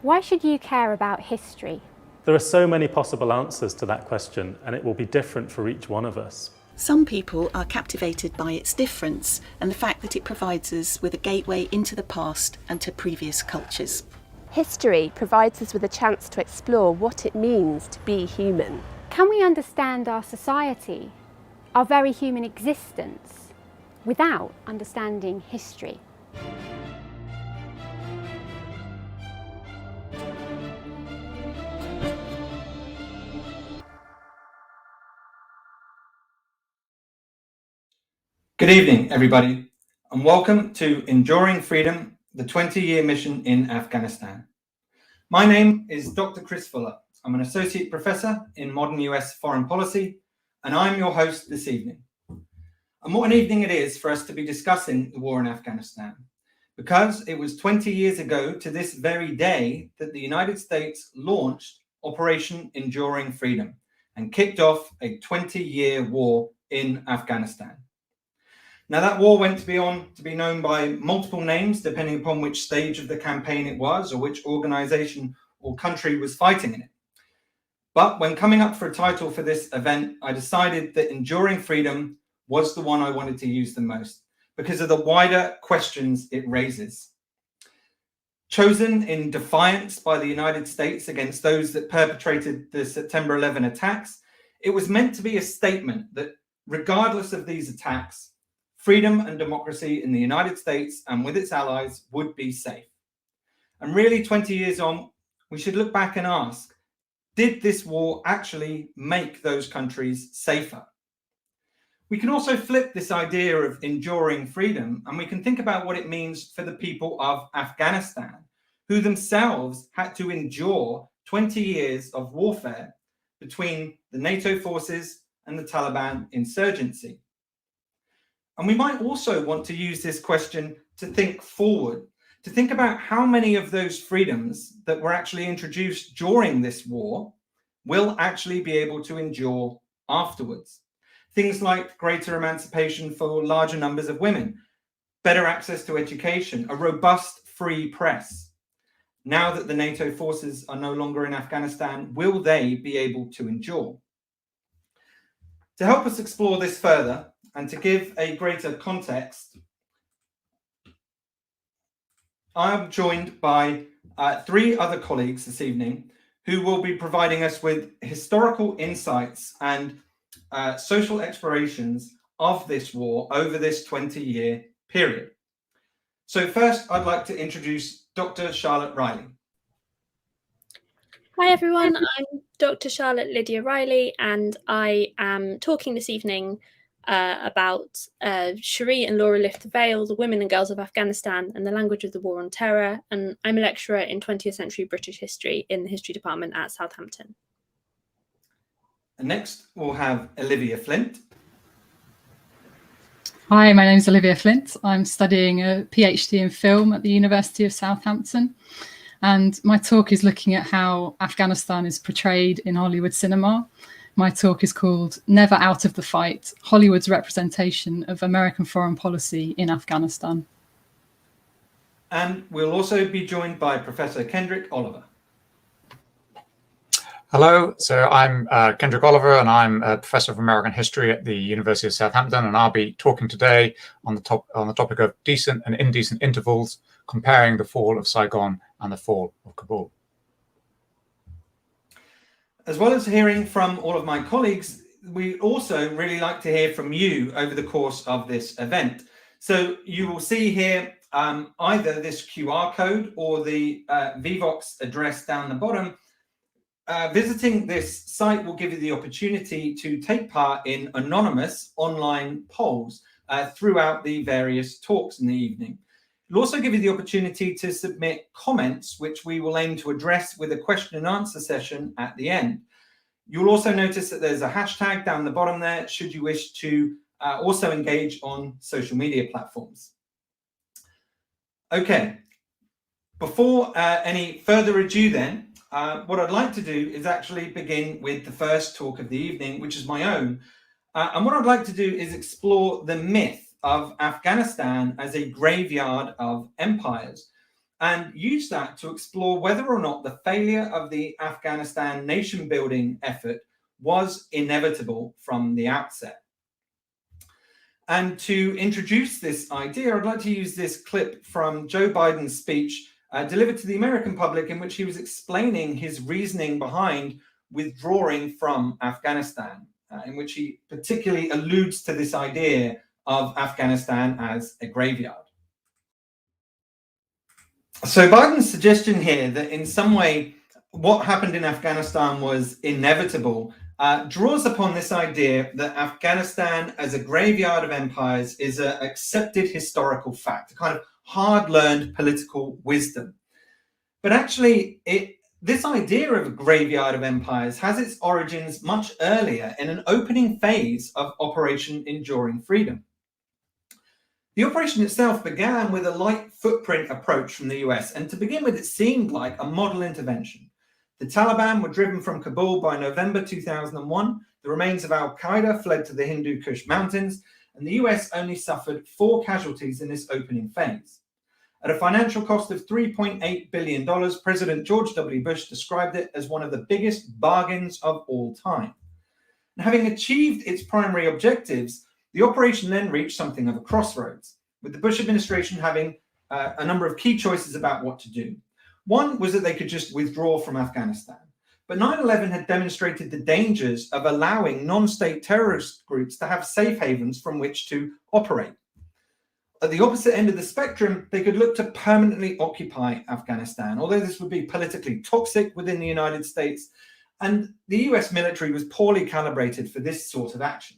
Why should you care about history? There are so many possible answers to that question, and it will be different for each one of us. Some people are captivated by its difference and the fact that it provides us with a gateway into the past and to previous cultures. History provides us with a chance to explore what it means to be human. Can we understand our society, our very human existence, without understanding history? Good evening, everybody, and welcome to Enduring Freedom, the 20-year mission in Afghanistan. My name is Dr. Chris Fuller. I'm an Associate Professor in Modern US Foreign Policy, and I'm your host this evening. And what an evening it is for us to be discussing the war in Afghanistan, because it was 20 years ago to this very day that the United States launched Operation Enduring Freedom and kicked off a 20-year war in Afghanistan. Now, that war went to be known by multiple names, depending upon which stage of the campaign it was or which organization or country was fighting in it. But when coming up for a title for this event, I decided that Enduring Freedom was the one I wanted to use the most because of the wider questions it raises. Chosen in defiance by the United States against those that perpetrated the September 11 attacks, it was meant to be a statement that regardless of these attacks, freedom and democracy in the United States and with its allies would be safe. And really, 20 years on, we should look back and ask, did this war actually make those countries safer? We can also flip this idea of enduring freedom, and we can think about what it means for the people of Afghanistan, who themselves had to endure 20 years of warfare between the NATO forces and the Taliban insurgency. And we might also want to use this question to think forward, to think about how many of those freedoms that were actually introduced during this war will actually be able to endure afterwards. Things like greater emancipation for larger numbers of women, better access to education, a robust free press. Now that the NATO forces are no longer in Afghanistan, will they be able to endure? To help us explore this further, and to give a greater context, I'm joined by three other colleagues this evening who will be providing us with historical insights and social explorations of this war over this 20-year period. So first, I'd like to introduce Dr. Charlotte Riley. Hi everyone, I'm Dr. Charlotte Lydia Riley, and I am talking this evening about Cherie and Laura Lift the Veil, the women and girls of Afghanistan and the language of the war on terror, and I'm a lecturer in 20th century British history in the history department at Southampton. And next we'll have Olivia Flint. Hi, my name is Olivia Flint. I'm studying a PhD in film at the University of Southampton, and my talk is looking at how Afghanistan is portrayed in Hollywood cinema. My talk is called Never Out of the Fight, Hollywood's Representation of American Foreign Policy in Afghanistan. And we'll also be joined by Professor Kendrick Oliver. Hello, so I'm Kendrick Oliver, and I'm a Professor of American History at the University of Southampton, and I'll be talking today on the topic of decent and indecent intervals, comparing the fall of Saigon and the fall of Kabul. As well as hearing from all of my colleagues, we also really like to hear from you over the course of this event. So you will see here either this QR code or the Vivox address down the bottom. Visiting this site will give you the opportunity to take part in anonymous online polls throughout the various talks in the evening. It'll also give you the opportunity to submit comments, which we will aim to address with a question and answer session at the end. You'll also notice that there's a hashtag down the bottom there, should you wish to also engage on social media platforms. Okay, before any further ado then, what I'd like to do is actually begin with the first talk of the evening, which is my own. And what I'd like to do is explore the myth of Afghanistan as a graveyard of empires. and used that to explore whether or not the failure of the Afghanistan nation-building effort was inevitable from the outset. And to introduce this idea, I'd like to use this clip from Joe Biden's speech delivered to the American public, in which he was explaining his reasoning behind withdrawing from Afghanistan, in which he particularly alludes to this idea of Afghanistan as a graveyard. So Biden's suggestion here that in some way what happened in Afghanistan was inevitable draws upon this idea that Afghanistan as a graveyard of empires is an accepted historical fact, a kind of hard-learned political wisdom. But actually, this idea of a graveyard of empires has its origins much earlier in an opening phase of Operation Enduring Freedom. The operation itself began with a light footprint approach from the US, and to begin with, it seemed like a model intervention. The Taliban were driven from Kabul by November 2001. The remains of Al-Qaeda fled to the Hindu Kush Mountains, and the US only suffered 4 casualties in this opening phase. At a financial cost of $3.8 billion, President George W. Bush described it as one of the biggest bargains of all time. And having achieved its primary objectives, the operation then reached something of a crossroads, with the Bush administration having a number of key choices about what to do. One was that they could just withdraw from Afghanistan. But 9/11 had demonstrated the dangers of allowing non-state terrorist groups to have safe havens from which to operate. At the opposite end of the spectrum, they could look to permanently occupy Afghanistan, although this would be politically toxic within the United States, and the US military was poorly calibrated for this sort of action.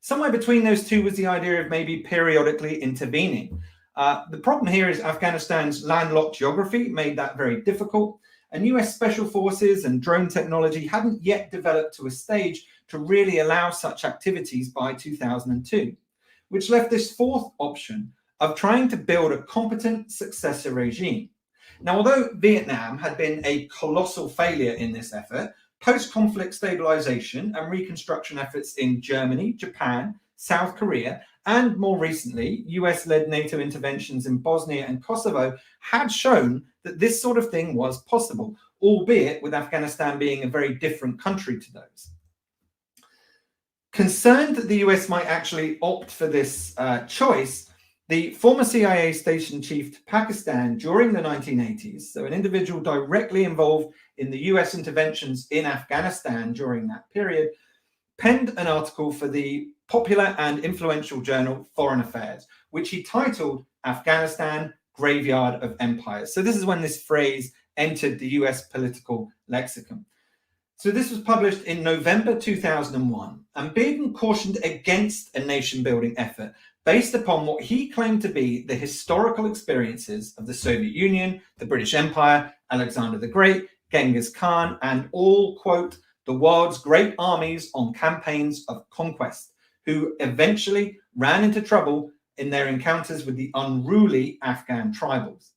Somewhere between those two was the idea of maybe periodically intervening. The problem here is Afghanistan's landlocked geography made that very difficult, and US special forces and drone technology hadn't yet developed to a stage to really allow such activities by 2002, which left this fourth option of trying to build a competent successor regime. Now, although Vietnam had been a colossal failure in this effort, post-conflict stabilization and reconstruction efforts in Germany, Japan, South Korea, and more recently, US-led NATO interventions in Bosnia and Kosovo had shown that this sort of thing was possible, albeit with Afghanistan being a very different country to those. Concerned that the US might actually opt for this choice, the former CIA station chief to Pakistan during the 1980s, so an individual directly involved in the US interventions in Afghanistan during that period, penned an article for the popular and influential journal Foreign Affairs, which he titled Afghanistan, Graveyard of Empires. So this is when this phrase entered the US political lexicon. So this was published in November 2001, and Bearden cautioned against a nation-building effort based upon what he claimed to be the historical experiences of the Soviet Union, the British Empire, Alexander the Great, Genghis Khan, and all, quote, the world's great armies on campaigns of conquest, who eventually ran into trouble in their encounters with the unruly Afghan tribals.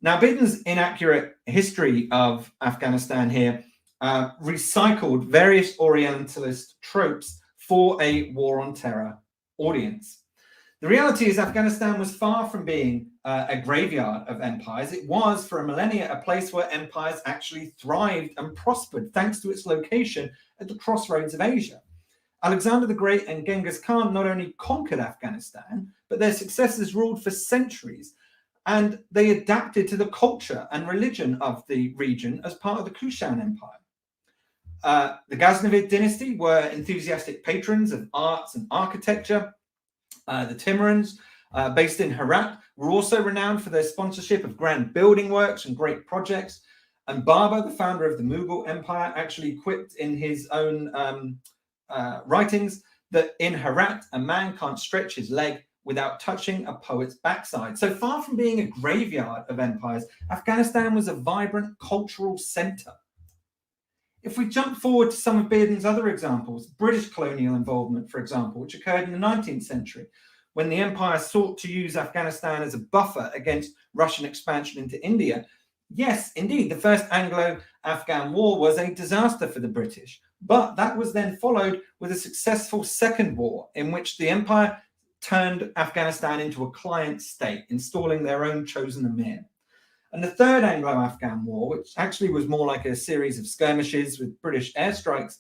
Now, Bearden's inaccurate history of Afghanistan here recycled various Orientalist tropes for a war on terror audience. The reality is Afghanistan was far from being a graveyard of empires. It was, for a millennia, a place where empires actually thrived and prospered thanks to its location at the crossroads of Asia. Alexander the Great and Genghis Khan not only conquered Afghanistan, but their successors ruled for centuries, and they adapted to the culture and religion of the region as part of the Kushan Empire. The Ghaznavid dynasty were enthusiastic patrons of arts and architecture. The Timurids, based in Herat, were also renowned for their sponsorship of grand building works and great projects. And Babur, the founder of the Mughal Empire, actually quipped in his own writings that in Herat, a man can't stretch his leg without touching a poet's backside. So far from being a graveyard of empires, Afghanistan was a vibrant cultural center. If we jump forward to some of Bearden's other examples, British colonial involvement, for example, which occurred in the 19th century, when the empire sought to use Afghanistan as a buffer against Russian expansion into India. Yes, indeed, the First Anglo-Afghan War was a disaster for the British, but that was then followed with a successful Second War in which the empire turned Afghanistan into a client state, installing their own chosen emir. And the Third Anglo-Afghan War, which actually was more like a series of skirmishes with British airstrikes,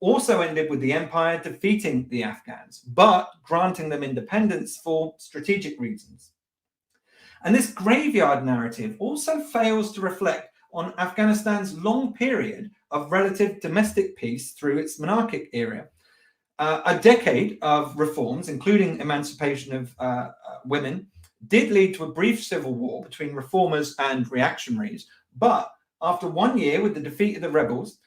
also ended with the empire defeating the Afghans, but granting them independence for strategic reasons. And this graveyard narrative also fails to reflect on Afghanistan's long period of relative domestic peace through its monarchic era. A decade of reforms, including emancipation of women, did lead to a brief civil war between reformers and reactionaries. But after 1 year with the defeat of the rebels,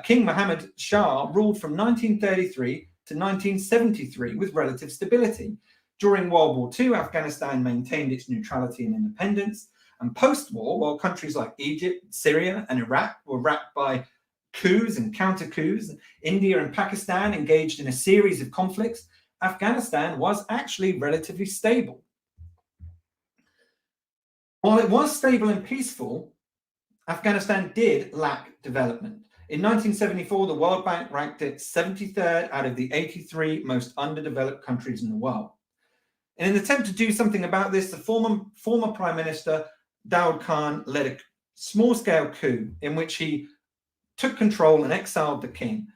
King Mohammed Shah ruled from 1933 to 1973 with relative stability. During World War II, Afghanistan maintained its neutrality and independence. And post-war, while countries like Egypt, Syria, and Iraq were racked by coups and counter-coups, India and Pakistan engaged in a series of conflicts, Afghanistan was actually relatively stable. While it was stable and peaceful, Afghanistan did lack development. In 1974, the World Bank ranked it 73rd out of the 83 most underdeveloped countries in the world. In an attempt to do something about this, the former Prime Minister Daud Khan led a small-scale coup in which he took control and exiled the king.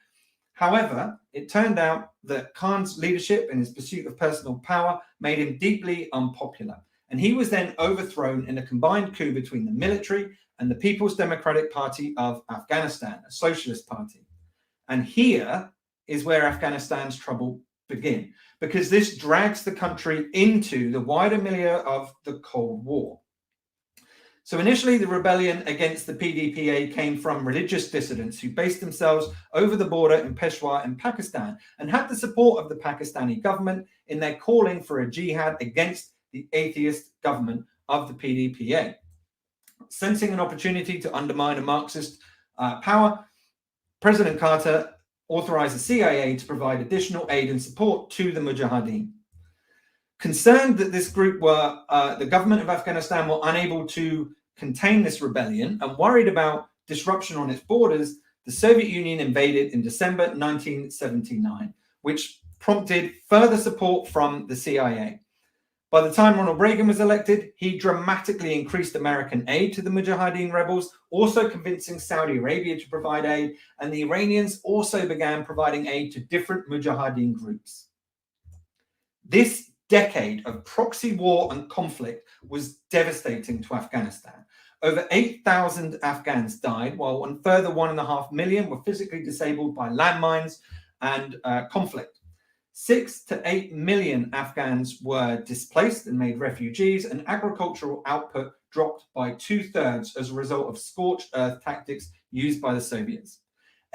However, it turned out that Khan's leadership and his pursuit of personal power made him deeply unpopular, and he was then overthrown in a combined coup between the military and the People's Democratic Party of Afghanistan, a socialist party. And here is where Afghanistan's trouble begin, because this drags the country into the wider milieu of the Cold War. So initially, the rebellion against the PDPA came from religious dissidents who based themselves over the border in Peshawar in Pakistan and had the support of the Pakistani government in their calling for a jihad against the atheist government of the PDPA. Sensing an opportunity to undermine a Marxist power, President Carter authorized the CIA to provide additional aid and support to the Mujahideen. Concerned that this group were, the government of Afghanistan were unable to contain this rebellion and worried about disruption on its borders, the Soviet Union invaded in December 1979, which prompted further support from the CIA. By the time Ronald Reagan was elected, he dramatically increased American aid to the Mujahideen rebels, also convincing Saudi Arabia to provide aid, and the Iranians also began providing aid to different Mujahideen groups. This decade of proxy war and conflict was devastating to Afghanistan. Over 8,000 Afghans died, while a further 1.5 million were physically disabled by landmines and conflict. 6 to 8 million Afghans were displaced and made refugees, and agricultural output dropped by 2/3 as a result of scorched earth tactics used by the Soviets.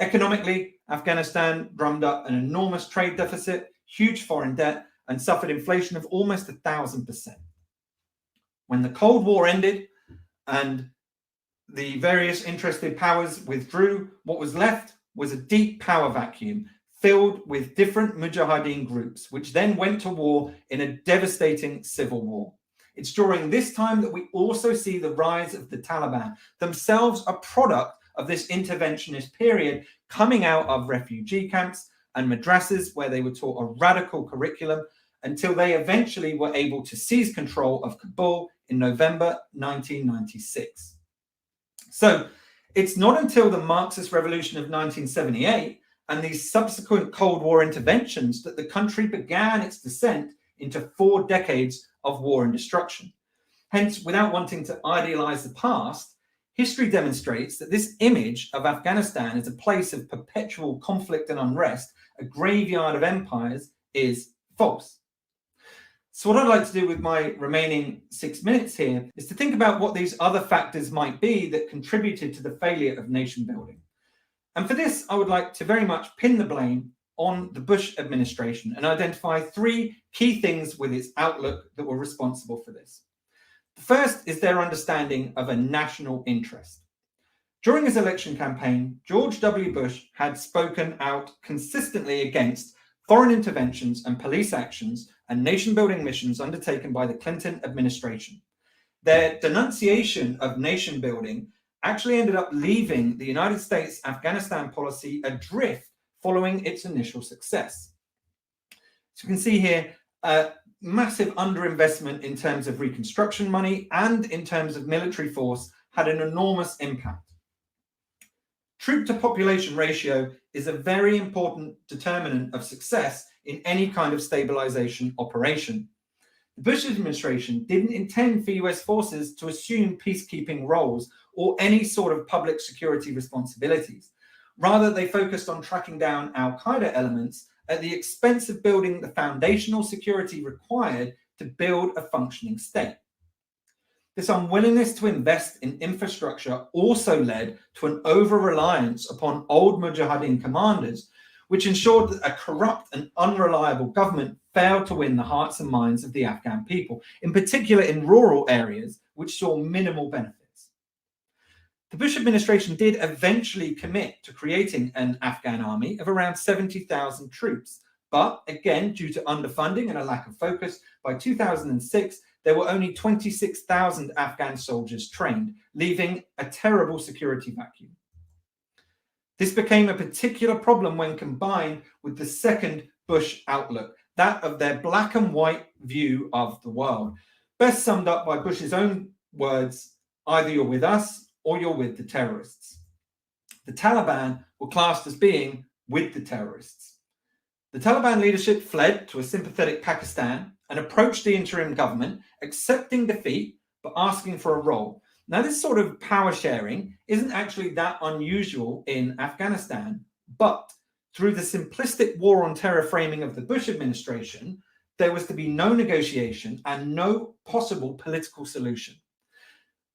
Economically, Afghanistan drummed up an enormous trade deficit, huge foreign debt, and suffered inflation of almost 1,000%. When the Cold War ended and the various interested powers withdrew, what was left was a deep power vacuum filled with different Mujahideen groups, which then went to war in a devastating civil war. It's during this time that we also see the rise of the Taliban, themselves a product of this interventionist period, coming out of refugee camps and madrasas where they were taught a radical curriculum until they eventually were able to seize control of Kabul in November 1996. So it's not until the Marxist Revolution of 1978 and these subsequent Cold War interventions that the country began its descent into 4 decades of war and destruction. Hence, without wanting to idealize the past, history demonstrates that this image of Afghanistan as a place of perpetual conflict and unrest, a graveyard of empires, is false. So what I'd like to do with my remaining 6 minutes here is to think about what these other factors might be that contributed to the failure of nation building. And for this, I would like to very much pin the blame on the Bush administration and identify 3 key things with its outlook that were responsible for this. The first is their understanding of a national interest. During his election campaign, George W. Bush had spoken out consistently against foreign interventions and police actions and nation-building missions undertaken by the Clinton administration. Their denunciation of nation-building actually ended up leaving the United States Afghanistan policy adrift following its initial success. So you can see here, massive underinvestment in terms of reconstruction money and in terms of military force had an enormous impact. Troop to population ratio is a very important determinant of success in any kind of stabilization operation. The Bush administration didn't intend for US forces to assume peacekeeping roles or any sort of public security responsibilities. Rather, they focused on tracking down al-Qaeda elements at the expense of building the foundational security required to build a functioning state. This unwillingness to invest in infrastructure also led to an over-reliance upon old Mujahideen commanders, which ensured that a corrupt and unreliable government failed to win the hearts and minds of the Afghan people, in particular in rural areas, which saw minimal benefits. The Bush administration did eventually commit to creating an Afghan army of around 70,000 troops, but again, due to underfunding and a lack of focus, by 2006, there were only 26,000 Afghan soldiers trained, leaving a terrible security vacuum. This became a particular problem when combined with the second Bush outlook, that of their black and white view of the world, best summed up by Bush's own words: either you're with us or you're with the terrorists. The Taliban were classed as being with the terrorists. The Taliban leadership fled to a sympathetic Pakistan and approached the interim government, accepting defeat but asking for a role. Now, this sort of power sharing isn't actually that unusual in Afghanistan, but through the simplistic war on terror framing of the Bush administration, there was to be no negotiation and no possible political solution.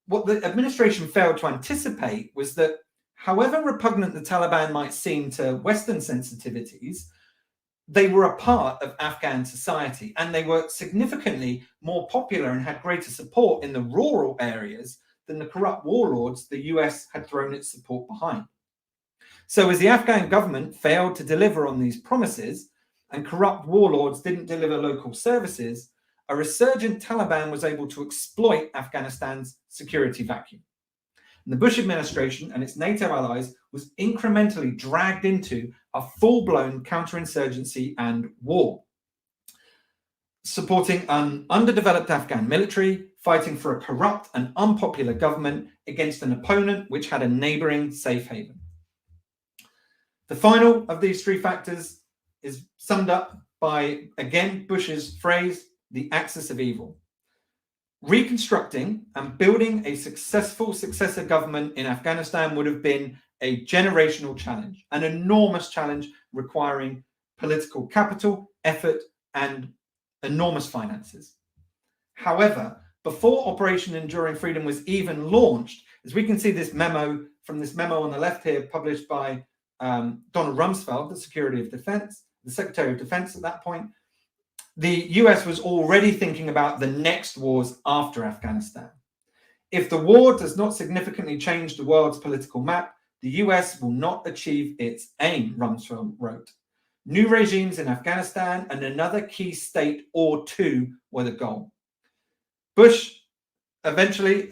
What the administration failed to anticipate was that, however repugnant the Taliban might seem to Western sensitivities, they were a part of Afghan society, and they were significantly more popular and had greater support in the rural areas than the corrupt warlords the US had thrown its support behind. So as the Afghan government failed to deliver on these promises and corrupt warlords didn't deliver local services, a resurgent Taliban was able to exploit Afghanistan's security vacuum. And the Bush administration and its NATO allies was incrementally dragged into a full-blown counterinsurgency and war, supporting an underdeveloped Afghan military, fighting for a corrupt and unpopular government against an opponent which had a neighboring safe haven. The final of these three factors is summed up by, again, Bush's phrase, the axis of evil. Reconstructing and building a successful successor government in Afghanistan would have been a generational challenge, an enormous challenge requiring political capital, effort, and enormous finances. However, before Operation Enduring Freedom was even launched, as we can see this memo on the left here, published by Donald Rumsfeld, the Secretary of Defense at that point, the US was already thinking about the next wars after Afghanistan. If the war does not significantly change the world's political map, the US will not achieve its aim, Rumsfeld wrote. New regimes in Afghanistan and another key state or two were the goal. Bush eventually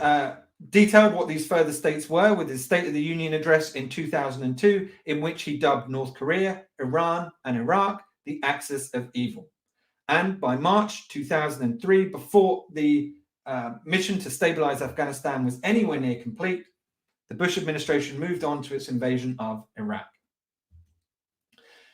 detailed what these further states were with his State of the Union address in 2002, in which he dubbed North Korea, Iran, and Iraq the axis of evil. And by March 2003, before the mission to stabilize Afghanistan was anywhere near complete, the Bush administration moved on to its invasion of Iraq.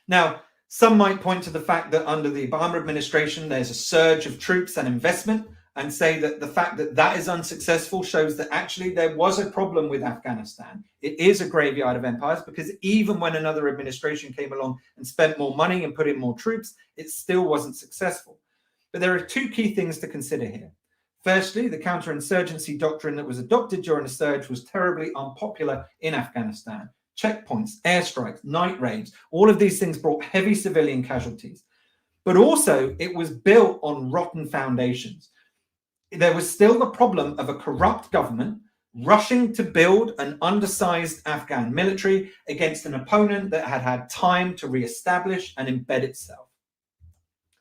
Now, some might point to the fact that under the Obama administration, there's a surge of troops and investment, and say that the fact that that is unsuccessful shows that actually there was a problem with Afghanistan. It is a graveyard of empires, because even when another administration came along and spent more money and put in more troops, it still wasn't successful. But there are two key things to consider here. Firstly, the counterinsurgency doctrine that was adopted during the surge was terribly unpopular in Afghanistan. Checkpoints, airstrikes, night raids, all of these things brought heavy civilian casualties. But also, it was built on rotten foundations. There was still the problem of a corrupt government rushing to build an undersized Afghan military against an opponent that had had time to reestablish and embed itself.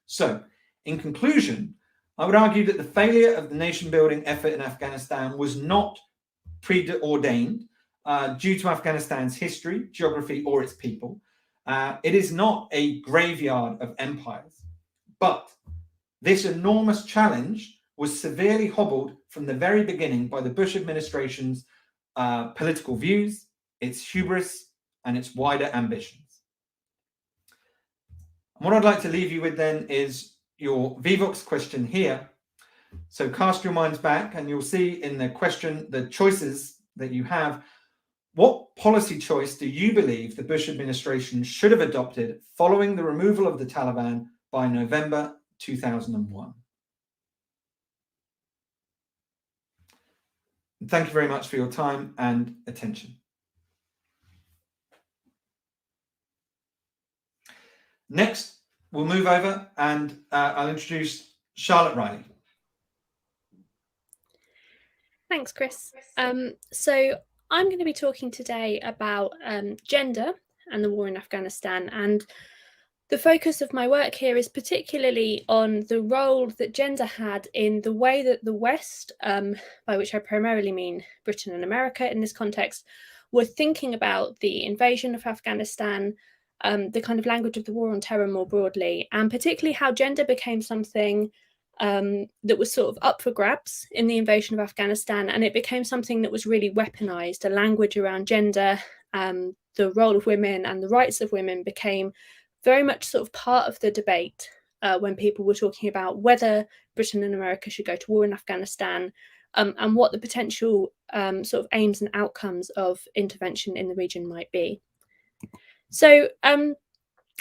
So, in conclusion, I would argue that the failure of the nation-building effort in Afghanistan was not preordained due to Afghanistan's history, geography, or its people. It is not a graveyard of empires, but This enormous challenge was severely hobbled from the very beginning by the Bush administration's political views, its hubris, and its wider ambitions. And what I'd like to leave you with then is your Vivox question here. So cast your minds back and you'll see in the question the choices that you have. What policy choice do you believe the Bush administration should have adopted following the removal of the Taliban by November 2001? Thank you very much for your time and attention. Next, we'll move over and I'll introduce Charlotte Riley. Thanks, Chris. So I'm going to be talking today about gender and the war in Afghanistan. And the focus of my work here is particularly on the role that gender had in the way that the West, by which I primarily mean Britain and America in this context, were thinking about the invasion of Afghanistan, the kind of language of the war on terror more broadly, and particularly how gender became something that was sort of up for grabs in the invasion of Afghanistan, and it became something that was really weaponized. A language around gender, the role of women and the rights of women became very much sort of part of the debate when people were talking about whether Britain and America should go to war in Afghanistan, and what the potential sort of aims and outcomes of intervention in the region might be. So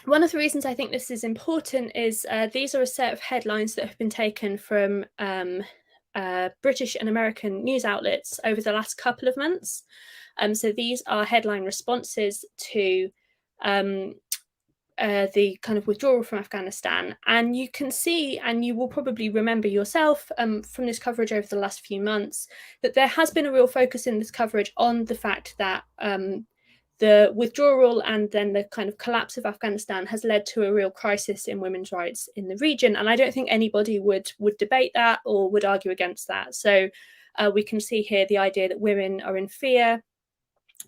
one of the reasons I think this is important is these are a set of headlines that have been taken from British and American news outlets over the last couple of months. So these are headline responses to the kind of withdrawal from Afghanistan. And you can see, and you will probably remember yourself from this coverage over the last few months, that there has been a real focus in this coverage on the fact that the withdrawal and then the kind of collapse of Afghanistan has led to a real crisis in women's rights in the region. And I don't think anybody would debate that or would argue against that. So we can see here the idea that women are in fear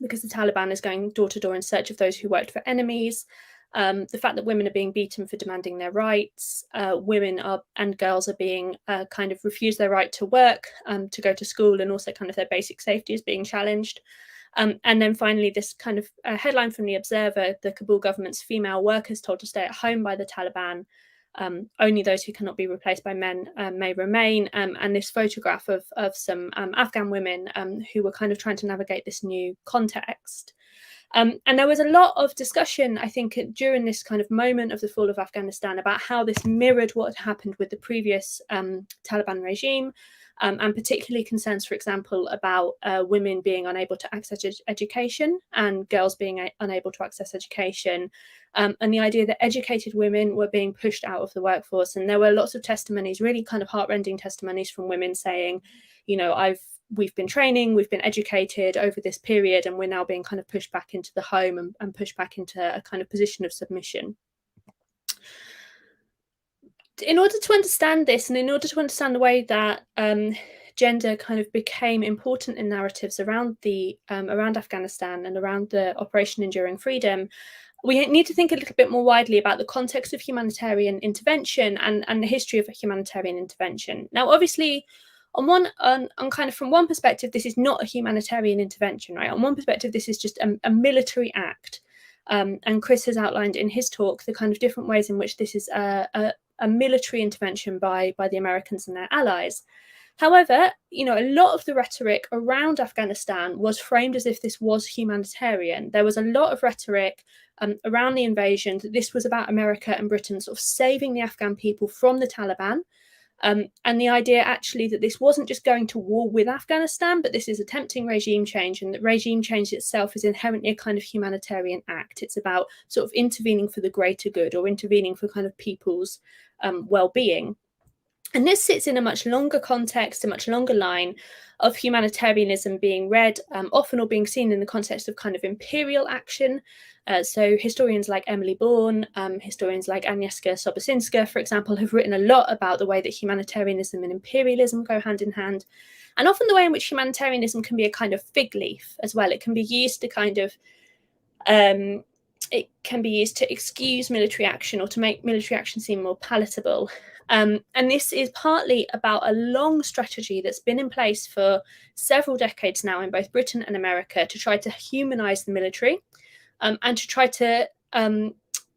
because the Taliban is going door to door in search of those who worked for enemies. The fact that women are being beaten for demanding their rights, women and girls are being kind of refused their right to work, to go to school, and also kind of their basic safety is being challenged. And then finally, this kind of headline from The Observer, the Kabul government's female workers told to stay at home by the Taliban. Only those who cannot be replaced by men may remain. And this photograph of some Afghan women who were kind of trying to navigate this new context. And there was a lot of discussion, I think, during this kind of moment of the fall of Afghanistan about how this mirrored what had happened with the previous Taliban regime, and particularly concerns, for example, about women being unable to access education and girls being unable to access education, and the idea that educated women were being pushed out of the workforce. And there were lots of testimonies, really kind of heartrending testimonies from women saying, you know, we've been training, we've been educated over this period, and we're now being kind of pushed back into the home and pushed back into a kind of position of submission. In order to understand this, and in order to understand the way that gender kind of became important in narratives around around Afghanistan and around the Operation Enduring Freedom, we need to think a little bit more widely about the context of humanitarian intervention and the history of humanitarian intervention. Now, obviously, on kind of from one perspective, this is not a humanitarian intervention, right? On one perspective, this is just a military act. And Chris has outlined in his talk the kind of different ways in which this is a military intervention by the Americans and their allies. However, you know, a lot of the rhetoric around Afghanistan was framed as if this was humanitarian. There was a lot of rhetoric around the invasion that this was about America and Britain sort of saving the Afghan people from the Taliban. And the idea actually that this wasn't just going to war with Afghanistan, but this is attempting regime change, and that regime change itself is inherently a kind of humanitarian act. It's about sort of intervening for the greater good, or intervening for kind of people's well-being. And this sits in a much longer context, a much longer line of humanitarianism being read often or being seen in the context of kind of imperial action. So historians like Emily Bourne, historians like Agnieszka Sobocinska, for example, have written a lot about the way that humanitarianism and imperialism go hand in hand, and often the way in which humanitarianism can be a kind of fig leaf as well. It can be used to kind of it can be used to excuse military action or to make military action seem more palatable. And this is partly about a long strategy that's been in place for several decades now in both Britain and America to try to humanize the military, and to try to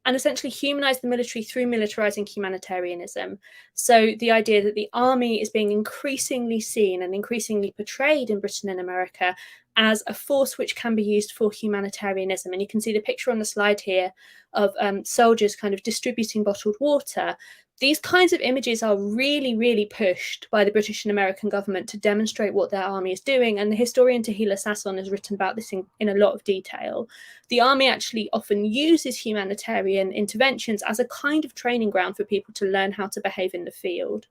and essentially humanize the military through militarizing humanitarianism. So the idea that the army is being increasingly seen and increasingly portrayed in Britain and America as a force which can be used for humanitarianism. And you can see the picture on the slide here of soldiers kind of distributing bottled water. These kinds of images are really, really pushed by the British and American government to demonstrate what their army is doing. And the historian Tahila Sasson has written about this in a lot of detail. The army actually often uses humanitarian interventions as a kind of training ground for people to learn how to behave in the field.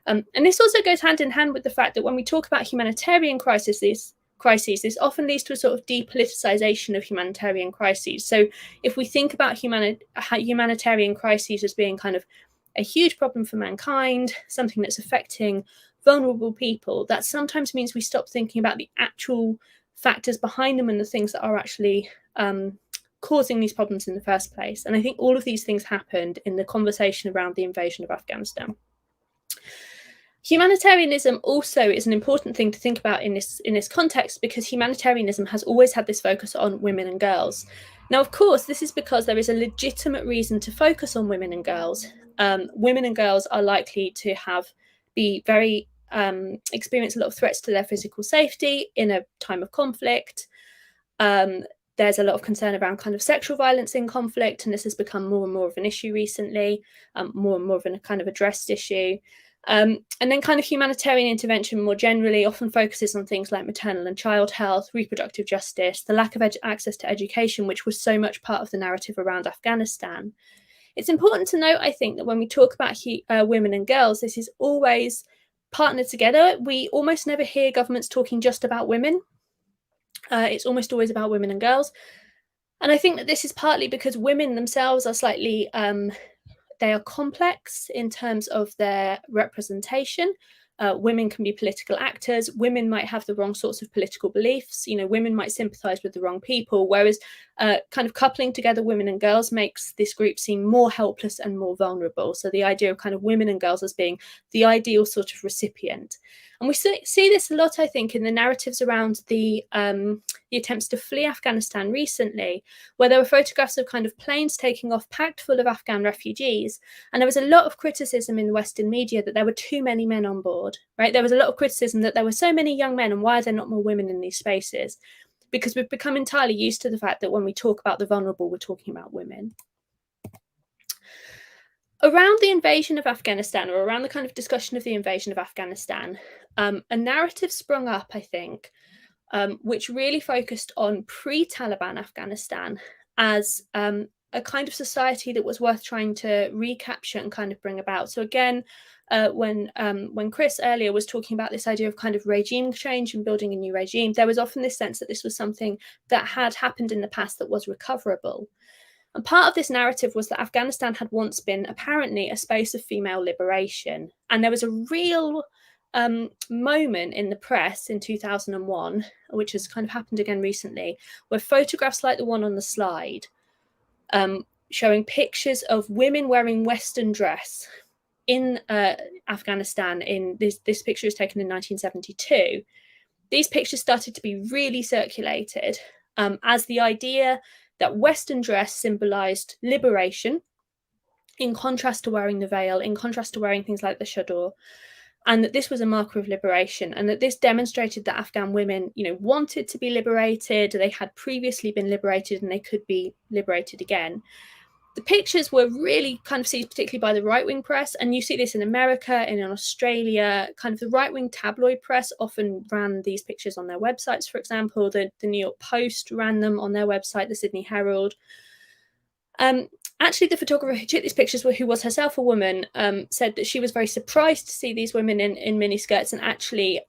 And this also goes hand in hand with the fact that when we talk about humanitarian crises, this often leads to a sort of depoliticization of humanitarian crises. So if we think about humanitarian crises as being kind of a huge problem for mankind, something that's affecting vulnerable people, that sometimes means we stop thinking about the actual factors behind them and the things that are actually causing these problems in the first place. And I think all of these things happened in the conversation around the invasion of Afghanistan. Humanitarianism also is an important thing to think about in this context, because humanitarianism has always had this focus on women and girls. Now, of course, this is because there is a legitimate reason to focus on women and girls. Women and girls are likely to experience a lot of threats to their physical safety in a time of conflict. There's a lot of concern around kind of sexual violence in conflict, and this has become more and more of an issue recently, more and more of a kind of addressed issue. And then kind of humanitarian intervention more generally often focuses on things like maternal and child health, reproductive justice, the lack of access to education, which was so much part of the narrative around Afghanistan. It's important to note, I think, that when we talk about women and girls, this is always partnered together. We almost never hear governments talking just about women. It's almost always about women and girls. And I think that this is partly because women themselves are slightly they are complex in terms of their representation. Women can be political actors. Women might have the wrong sorts of political beliefs. You know, women might sympathise with the wrong people, whereas kind of coupling together women and girls makes this group seem more helpless and more vulnerable. So the idea of kind of women and girls as being the ideal sort of recipient. And we see this a lot, I think, in the narratives around the attempts to flee Afghanistan recently, where there were photographs of kind of planes taking off packed full of Afghan refugees. And there was a lot of criticism in the Western media that there were too many men on board, right? There was a lot of criticism that there were so many young men, and why are there not more women in these spaces? Because we've become entirely used to the fact that when we talk about the vulnerable, we're talking about women. Around the invasion of Afghanistan, or around the kind of discussion of the invasion of Afghanistan, a narrative sprung up, I think, which really focused on pre-Taliban Afghanistan as a kind of society that was worth trying to recapture and kind of bring about. So again, when Chris earlier was talking about this idea of kind of regime change and building a new regime, there was often this sense that this was something that had happened in the past that was recoverable. And part of this narrative was that Afghanistan had once been apparently a space of female liberation. And there was a real moment in the press in 2001, which has kind of happened again recently, where photographs like the one on the slide, showing pictures of women wearing Western dress in Afghanistan. This picture was taken in 1972. These pictures started to be really circulated as the idea that Western dress symbolized liberation, in contrast to wearing the veil, in contrast to wearing things like the chador, and that this was a marker of liberation, and that this demonstrated that Afghan women, you know, wanted to be liberated. They had previously been liberated, and they could be liberated again. The pictures were really kind of seized, particularly by the right-wing press, and you see this in America and in Australia. Kind of the right-wing tabloid press often ran these pictures on their websites, for example. The New York Post ran them on their website, the Sydney Herald. Actually, the photographer who took these pictures, who was herself a woman, said that she was very surprised to see these women in miniskirts, and actually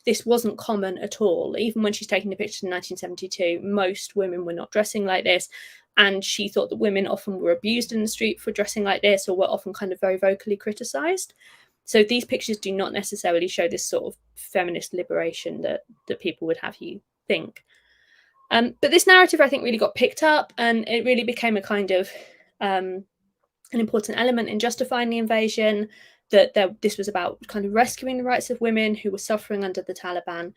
this wasn't common at all. Even when she's taking the pictures in 1972, most women were not dressing like this. And she thought that women often were abused in the street for dressing like this, or were often kind of very vocally criticised. So these pictures do not necessarily show this sort of feminist liberation that people would have you think. But this narrative, I think, really got picked up, and it really became a kind of an important element in justifying the invasion, that this was about kind of rescuing the rights of women who were suffering under the Taliban.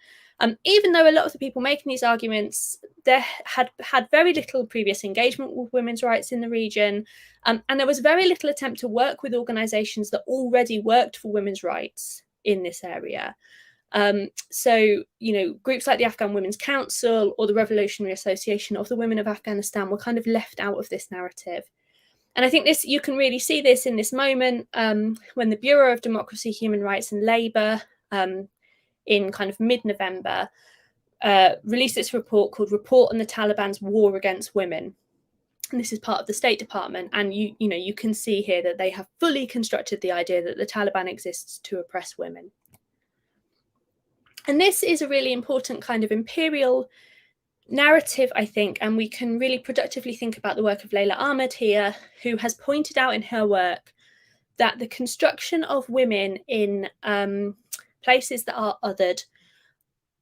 Even though a lot of the people making these arguments, there had very little previous engagement with women's rights in the region, and there was very little attempt to work with organisations that already worked for women's rights in this area. So, groups like the Afghan Women's Council or the Revolutionary Association of the Women of Afghanistan were kind of left out of this narrative. And I think you can really see this in this moment when the Bureau of Democracy, Human Rights and Labour in kind of mid-November released its report called Report on the Taliban's War Against Women. And this is part of the State Department. And you can see here that they have fully constructed the idea that the Taliban exists to oppress women. And this is a really important kind of imperial narrative, I think, and we can really productively think about the work of Layla Ahmed here, who has pointed out in her work that the construction of women in places that are othered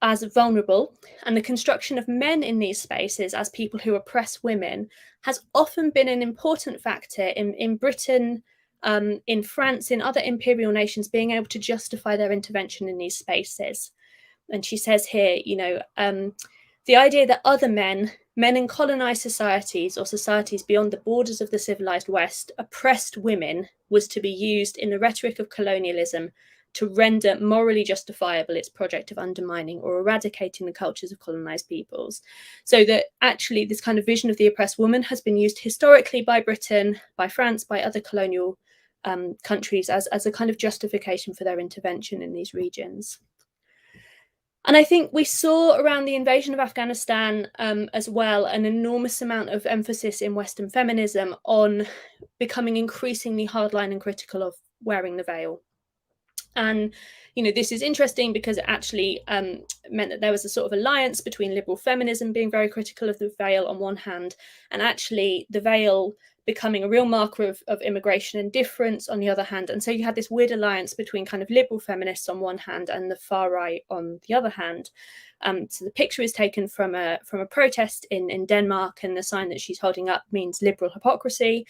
as vulnerable, and the construction of men in these spaces as people who oppress women, has often been an important factor in Britain, in France, in other imperial nations being able to justify their intervention in these spaces. And she says here, the idea that other men in colonized societies or societies beyond the borders of the civilized West oppressed women was to be used in the rhetoric of colonialism to render morally justifiable its project of undermining or eradicating the cultures of colonized peoples. So that actually this kind of vision of the oppressed woman has been used historically by Britain, by France, by other colonial countries as a kind of justification for their intervention in these regions. And I think we saw around the invasion of Afghanistan as well an enormous amount of emphasis in Western feminism on becoming increasingly hardline and critical of wearing the veil. And, this is interesting because it actually meant that there was a sort of alliance between liberal feminism being very critical of the veil on one hand, and actually the veil becoming a real marker of immigration and difference on the other hand. And so you had this weird alliance between kind of liberal feminists on one hand and the far right on the other hand. So the picture is taken from a protest in Denmark, and the sign that she's holding up means liberal hypocrisy.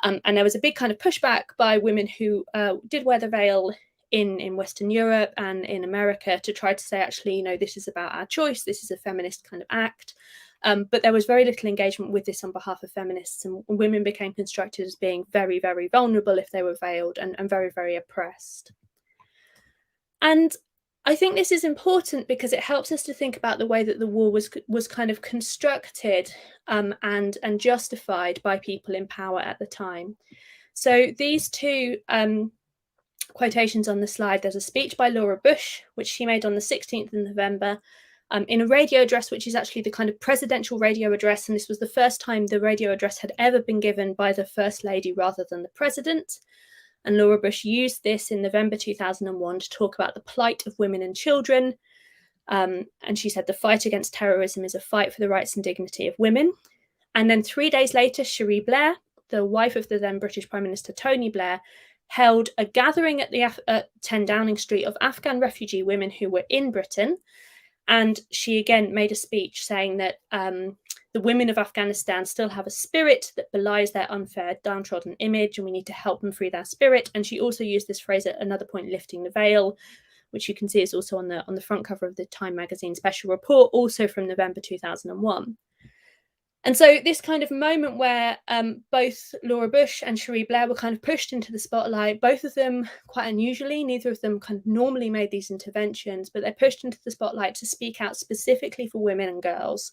And there was a big kind of pushback by women who did wear the veil in Western Europe and in America to try to say, actually, this is about our choice. This is a feminist kind of act. But there was very little engagement with this on behalf of feminists, and women became constructed as being very, very vulnerable if they were veiled, and very, very oppressed. And I think this is important because it helps us to think about the way that the war was kind of constructed and justified by people in power at the time. So these two quotations on the slide, there's a speech by Laura Bush, which she made on the 16th of November, in a radio address, which is actually the kind of presidential radio address. And this was the first time the radio address had ever been given by the First Lady rather than the President. And Laura Bush used this in November 2001 to talk about the plight of women and children. And she said, the fight against terrorism is a fight for the rights and dignity of women. And then 3 days later, Cherie Blair, the wife of the then British Prime Minister Tony Blair, held a gathering at 10 Downing Street of Afghan refugee women who were in Britain. And she again made a speech saying that the women of Afghanistan still have a spirit that belies their unfair, downtrodden image, and we need to help them free their spirit. And she also used this phrase at another point, lifting the veil, which you can see is also on the front cover of the Time magazine special report, also from November 2001. And so this kind of moment where both Laura Bush and Cherie Blair were kind of pushed into the spotlight, both of them quite unusually, neither of them kind of normally made these interventions, but they're pushed into the spotlight to speak out specifically for women and girls,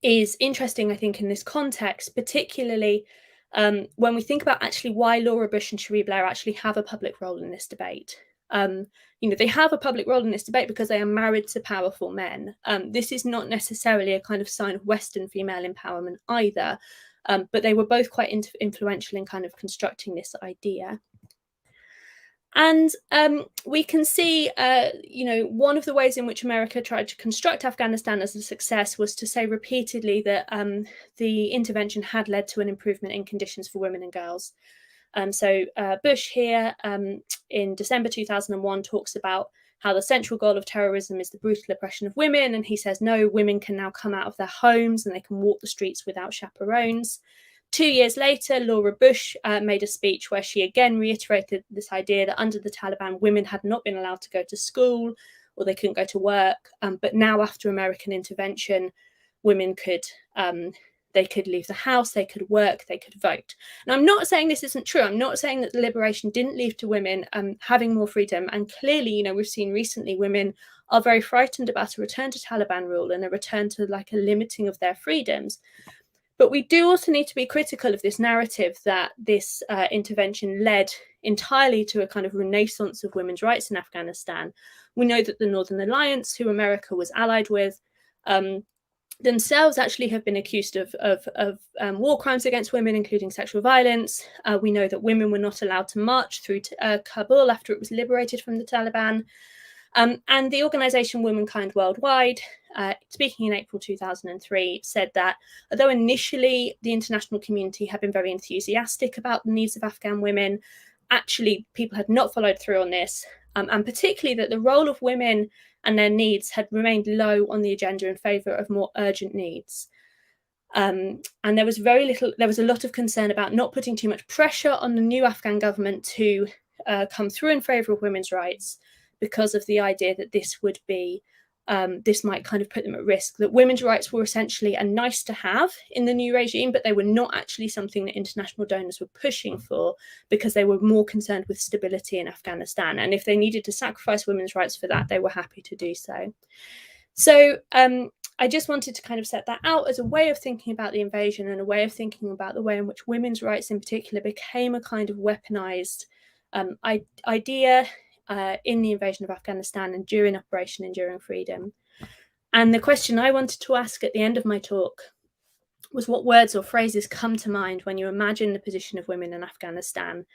is interesting, I think, in this context, particularly when we think about actually why Laura Bush and Cherie Blair actually have a public role in this debate. They have a public role in this debate because they are married to powerful men. This is not necessarily a kind of sign of Western female empowerment either, but they were both quite influential in kind of constructing this idea. And we can see, one of the ways in which America tried to construct Afghanistan as a success was to say repeatedly that the intervention had led to an improvement in conditions for women and girls. So Bush here in December 2001 talks about how the central goal of terrorism is the brutal oppression of women. And he says, no, women can now come out of their homes and they can walk the streets without chaperones. 2 years later, Laura Bush made a speech where she again reiterated this idea that under the Taliban, women had not been allowed to go to school or they couldn't go to work. But now, after American intervention, women could they could leave the house, they could work, they could vote. And I'm not saying this isn't true. I'm not saying that the liberation didn't lead to women having more freedom. And clearly, you know, we've seen recently women are very frightened about a return to Taliban rule and a return to like a limiting of their freedoms. But we do also need to be critical of this narrative that this intervention led entirely to a kind of renaissance of women's rights in Afghanistan. We know that the Northern Alliance, who America was allied with, themselves actually have been accused of war crimes against women, including sexual violence. We know that women were not allowed to march through Kabul after it was liberated from the Taliban. And the organisation Womankind Worldwide, speaking in April 2003, said that although initially the international community had been very enthusiastic about the needs of Afghan women, actually people had not followed through on this, and particularly that the role of women and their needs had remained low on the agenda in favour of more urgent needs. And there was a lot of concern about not putting too much pressure on the new Afghan government to come through in favour of women's rights, because of the idea that this would be, this might kind of put them at risk, that women's rights were essentially a nice to have in the new regime, but they were not actually something that international donors were pushing for, because they were more concerned with stability in Afghanistan. And if they needed to sacrifice women's rights for that, they were happy to do so. So I just wanted to kind of set that out as a way of thinking about the invasion and a way of thinking about the way in which women's rights in particular became a kind of weaponized idea in the invasion of Afghanistan and during Operation Enduring Freedom. And the question I wanted to ask at the end of my talk was, what words or phrases come to mind when you imagine the position of women in Afghanistan?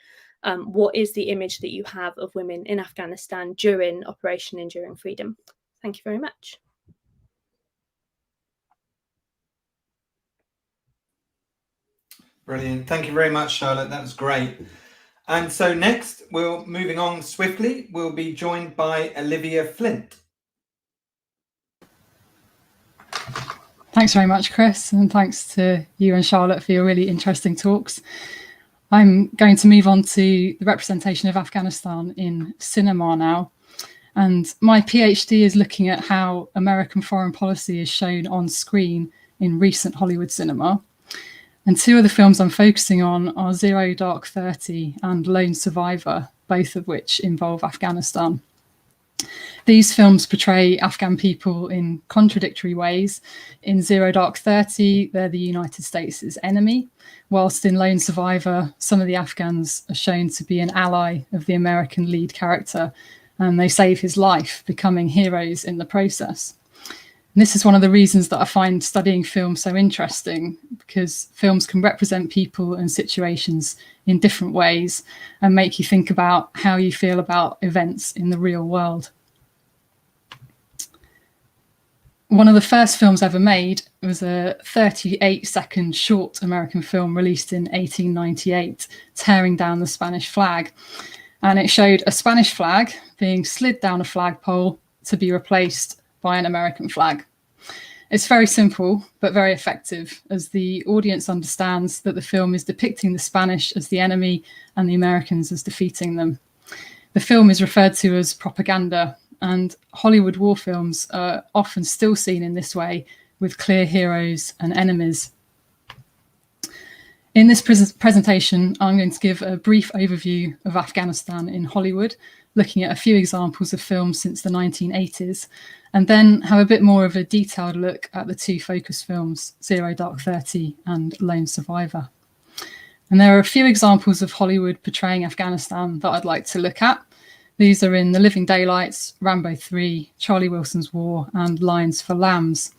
What is the image that you have of women in Afghanistan during Operation Enduring Freedom? Thank you very much. Brilliant. Thank you very much, Charlotte. That was great. And so next, moving on swiftly, we'll be joined by Olivia Flint. Thanks very much, Chris, and thanks to you and Charlotte for your really interesting talks. I'm going to move on to the representation of Afghanistan in cinema now. And my PhD is looking at how American foreign policy is shown on screen in recent Hollywood cinema. And two of the films I'm focusing on are Zero Dark 30 and Lone Survivor, both of which involve Afghanistan. These films portray Afghan people in contradictory ways. In Zero Dark 30, they're the United States' enemy, whilst in Lone Survivor, some of the Afghans are shown to be an ally of the American lead character, and they save his life, becoming heroes in the process. And this is one of the reasons that I find studying film so interesting, because films can represent people and situations in different ways and make you think about how you feel about events in the real world. One of the first films ever made was a 38-second short American film released in 1898, Tearing Down the Spanish Flag. And it showed a Spanish flag being slid down a flagpole to be replaced by an American flag. It's very simple, but very effective, as the audience understands that the film is depicting the Spanish as the enemy and the Americans as defeating them. The film is referred to as propaganda, and Hollywood war films are often still seen in this way, with clear heroes and enemies. In this presentation, I'm going to give a brief overview of Afghanistan in Hollywood, looking at a few examples of films since the 1980s, and then have a bit more of a detailed look at the two focus films, Zero Dark 30 and Lone Survivor. And there are a few examples of Hollywood portraying Afghanistan that I'd like to look at. These are in The Living Daylights, Rambo 3, Charlie Wilson's War, and Lions for Lambs.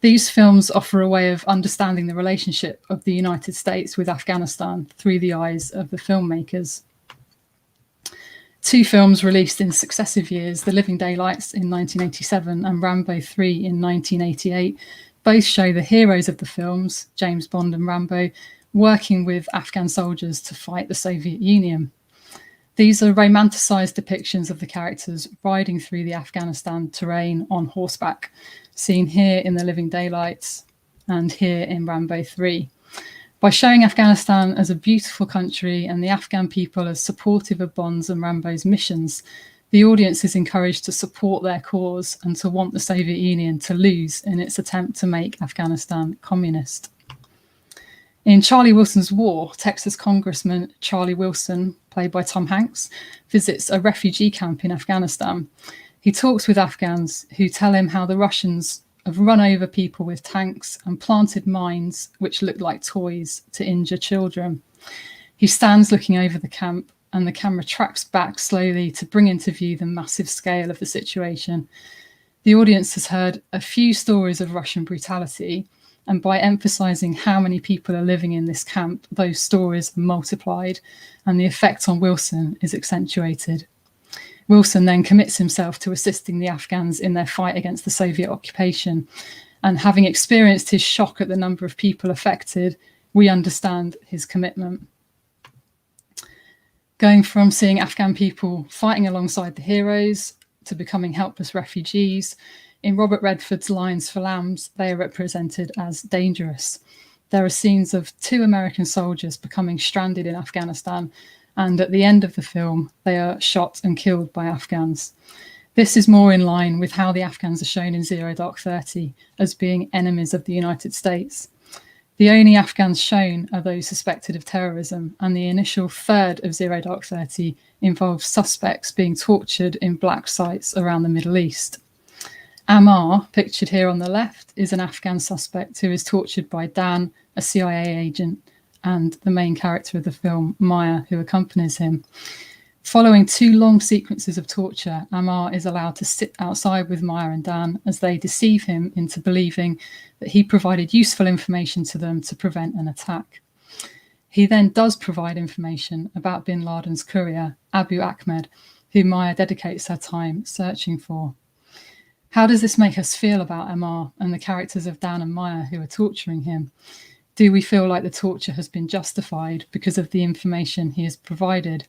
These films offer a way of understanding the relationship of the United States with Afghanistan through the eyes of the filmmakers. Two films released in successive years, The Living Daylights in 1987 and Rambo 3 in 1988, both show the heroes of the films, James Bond and Rambo, working with Afghan soldiers to fight the Soviet Union. These are romanticised depictions of the characters riding through the Afghanistan terrain on horseback, seen here in The Living Daylights and here in Rambo 3. By showing Afghanistan as a beautiful country and the Afghan people as supportive of Bond's and Rambo's missions, the audience is encouraged to support their cause and to want the Soviet Union to lose in its attempt to make Afghanistan communist. In Charlie Wilson's War, Texas Congressman Charlie Wilson, played by Tom Hanks, visits a refugee camp in Afghanistan. He talks with Afghans who tell him how the Russians have run over people with tanks and planted mines which look like toys to injure children. He stands looking over the camp, and the camera tracks back slowly to bring into view the massive scale of the situation. The audience has heard a few stories of Russian brutality, and by emphasising how many people are living in this camp, those stories are multiplied, and the effect on Wilson is accentuated. Wilson then commits himself to assisting the Afghans in their fight against the Soviet occupation. And having experienced his shock at the number of people affected, we understand his commitment. Going from seeing Afghan people fighting alongside the heroes to becoming helpless refugees, in Robert Redford's Lions for Lambs, they are represented as dangerous. There are scenes of 2 American soldiers becoming stranded in Afghanistan, and at the end of the film, they are shot and killed by Afghans. This is more in line with how the Afghans are shown in Zero Dark 30 as being enemies of the United States. The only Afghans shown are those suspected of terrorism, and the initial third of Zero Dark 30 involves suspects being tortured in black sites around the Middle East. Ammar, pictured here on the left, is an Afghan suspect who is tortured by Dan, a CIA agent, and the main character of the film, Maya, who accompanies him. Following 2 long sequences of torture, Ammar is allowed to sit outside with Maya and Dan as they deceive him into believing that he provided useful information to them to prevent an attack. He then does provide information about bin Laden's courier, Abu Ahmed, who Maya dedicates her time searching for. How does this make us feel about Ammar and the characters of Dan and Maya who are torturing him? Do we feel like the torture has been justified because of the information he has provided?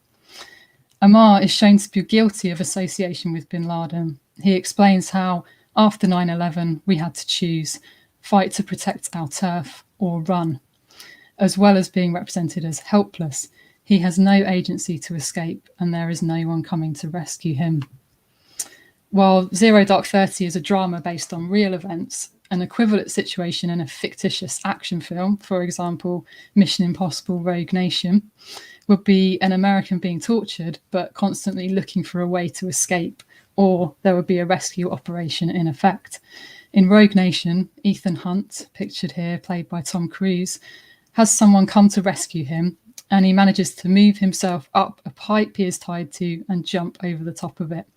Ammar is shown to be guilty of association with bin Laden. He explains how, after 9/11, we had to choose, fight to protect our turf or run. As well as being represented as helpless, he has no agency to escape, and there is no one coming to rescue him. While Zero Dark 30 is a drama based on real events, an equivalent situation in a fictitious action film, for example, Mission Impossible Rogue Nation, would be an American being tortured but constantly looking for a way to escape, or there would be a rescue operation in effect. In Rogue Nation, Ethan Hunt, pictured here, played by Tom Cruise, has someone come to rescue him, and he manages to move himself up a pipe he is tied to and jump over the top of it.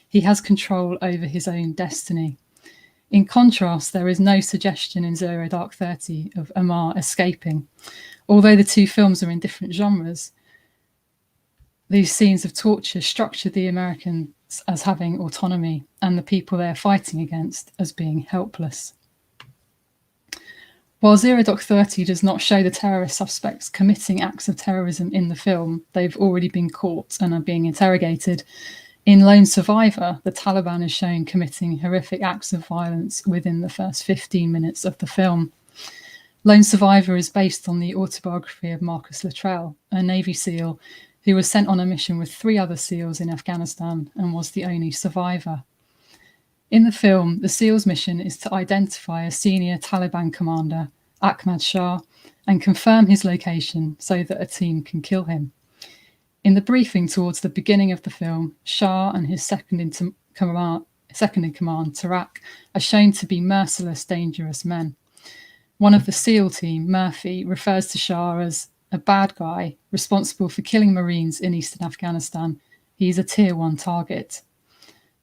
He has control over his own destiny. In contrast, there is no suggestion in Zero Dark 30 of Ammar escaping. Although the 2 films are in different genres, these scenes of torture structure the Americans as having autonomy and the people they are fighting against as being helpless. While Zero Dark 30 does not show the terrorist suspects committing acts of terrorism in the film, they've already been caught and are being interrogated. In Lone Survivor, the Taliban is shown committing horrific acts of violence within the first 15 minutes of the film. Lone Survivor is based on the autobiography of Marcus Luttrell, a Navy SEAL who was sent on a mission with 3 other SEALs in Afghanistan and was the only survivor. In the film, the SEALs' mission is to identify a senior Taliban commander, Ahmad Shah, and confirm his location so that a team can kill him. In the briefing towards the beginning of the film, Shah and his second in command, Tarak, are shown to be merciless, dangerous men. One of the SEAL team, Murphy, refers to Shah as a bad guy responsible for killing Marines in eastern Afghanistan. He's a tier 1 target.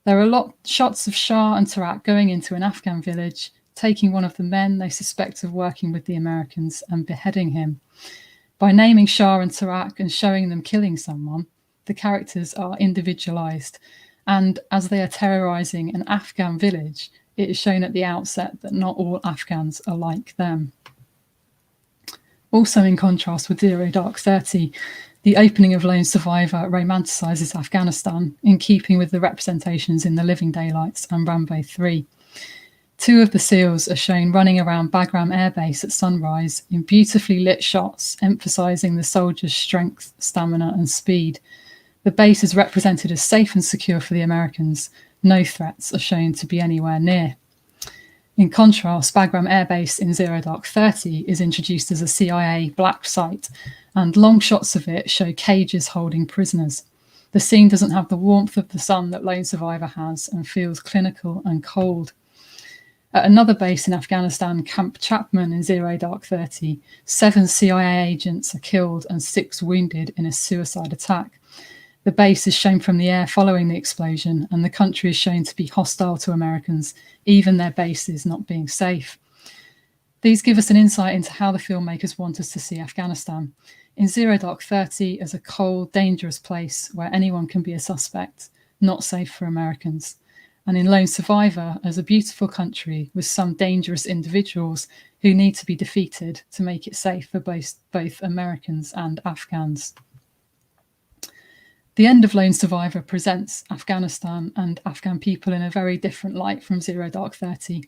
There are shots of Shah and Tarak going into an Afghan village, taking one of the men they suspect of working with the Americans and beheading him. By naming Shah and Tarak and showing them killing someone, the characters are individualized, and as they are terrorizing an Afghan village, it is shown at the outset that not all Afghans are like them. Also in contrast with Zero Dark 30, The opening of Lone Survivor romanticises Afghanistan, in keeping with the representations in The Living Daylights and Rambo 3. Two of the SEALs are shown running around Bagram Air Base at sunrise in beautifully lit shots, emphasising the soldiers' strength, stamina and speed. The base is represented as safe and secure for the Americans. No threats are shown to be anywhere near. In contrast, Bagram Air Base in 0 Dark 30 is introduced as a CIA black site, and long shots of it show cages holding prisoners. The scene doesn't have the warmth of the sun that Lone Survivor has and feels clinical and cold. At another base in Afghanistan, Camp Chapman in 0 Dark 30, 7 CIA agents are killed and 6 wounded in a suicide attack. The base is shown from the air following the explosion, and the country is shown to be hostile to Americans, even their bases not being safe. These give us an insight into how the filmmakers want us to see Afghanistan. In 0 Dark 30 as a cold, dangerous place where anyone can be a suspect, not safe for Americans. And in Lone Survivor as a beautiful country with some dangerous individuals who need to be defeated to make it safe for both Americans and Afghans. The end of Lone Survivor presents Afghanistan and Afghan people in a very different light from 0 Dark 30.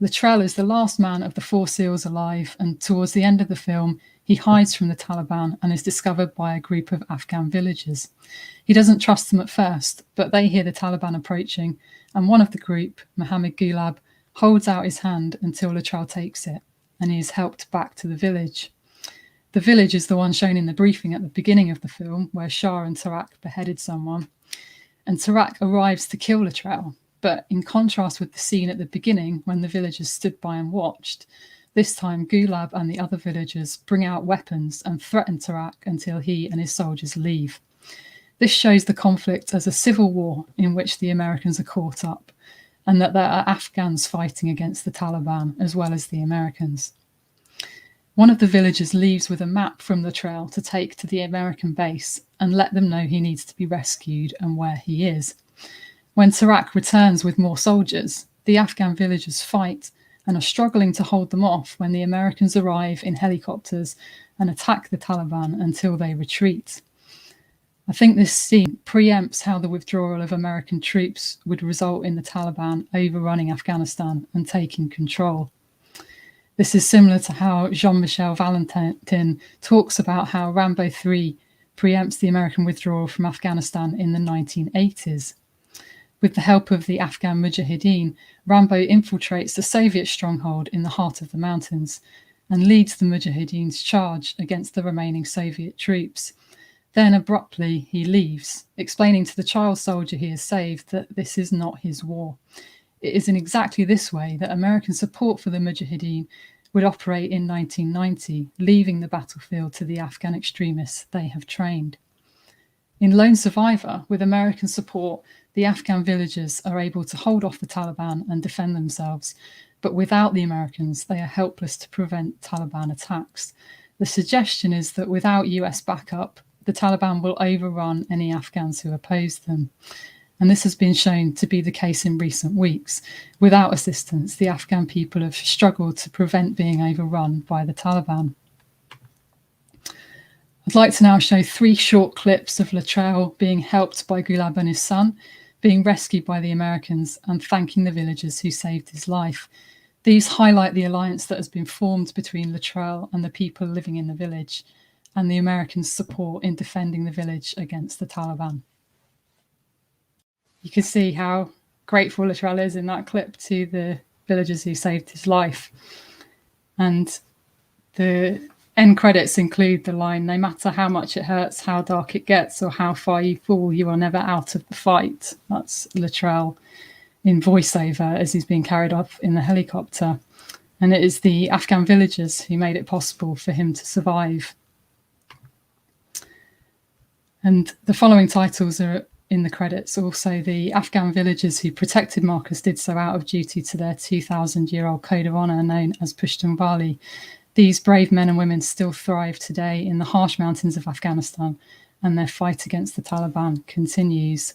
Luttrell is the last man of the 4 SEALs alive, and towards the end of the film, he hides from the Taliban and is discovered by a group of Afghan villagers. He doesn't trust them at first, but they hear the Taliban approaching, and one of the group, Mohammed Gulab, holds out his hand until Luttrell takes it, and he is helped back to the village. The village is the one shown in the briefing at the beginning of the film, where Shah and Tarak beheaded someone, and Tarak arrives to kill Luttrell. But in contrast with the scene at the beginning, when the villagers stood by and watched, this time Gulab and the other villagers bring out weapons and threaten Tarak until he and his soldiers leave. This shows the conflict as a civil war in which the Americans are caught up, and that there are Afghans fighting against the Taliban as well as the Americans. One of the villagers leaves with a map from Luttrell to take to the American base and let them know he needs to be rescued and where he is. When Tarak returns with more soldiers, the Afghan villagers fight and are struggling to hold them off when the Americans arrive in helicopters and attack the Taliban until they retreat. I think this scene preempts how the withdrawal of American troops would result in the Taliban overrunning Afghanistan and taking control. This is similar to how Jean-Michel Valentin talks about how Rambo 3 preempts the American withdrawal from Afghanistan in the 1980s. With the help of the Afghan Mujahideen, Rambo infiltrates the Soviet stronghold in the heart of the mountains and leads the Mujahideen's charge against the remaining Soviet troops. Then abruptly he leaves, explaining to the child soldier he has saved that this is not his war. It is in exactly this way that American support for the Mujahideen would operate in 1990, leaving the battlefield to the Afghan extremists they have trained. In Lone Survivor, with American support, the Afghan villagers are able to hold off the Taliban and defend themselves, but without the Americans, they are helpless to prevent Taliban attacks. The suggestion is that without US backup, the Taliban will overrun any Afghans who oppose them. And this has been shown to be the case in recent weeks. Without assistance, the Afghan people have struggled to prevent being overrun by the Taliban. I'd like to now show 3 short clips of Luttrell being helped by Gulab and his son, being rescued by the Americans, and thanking the villagers who saved his life. These highlight the alliance that has been formed between Luttrell and the people living in the village, and the Americans' support in defending the village against the Taliban. You can see how grateful Luttrell is in that clip to the villagers who saved his life. And the end credits include the line, "No matter how much it hurts, how dark it gets, or how far you fall, you are never out of the fight." That's Luttrell in voiceover as he's being carried off in the helicopter. And it is the Afghan villagers who made it possible for him to survive. And the following titles are in the credits. Also, the Afghan villagers who protected Marcus did so out of duty to their 2,000-year-old code of honour known as Pushtunwali. These brave men and women still thrive today in the harsh mountains of Afghanistan, and their fight against the Taliban continues.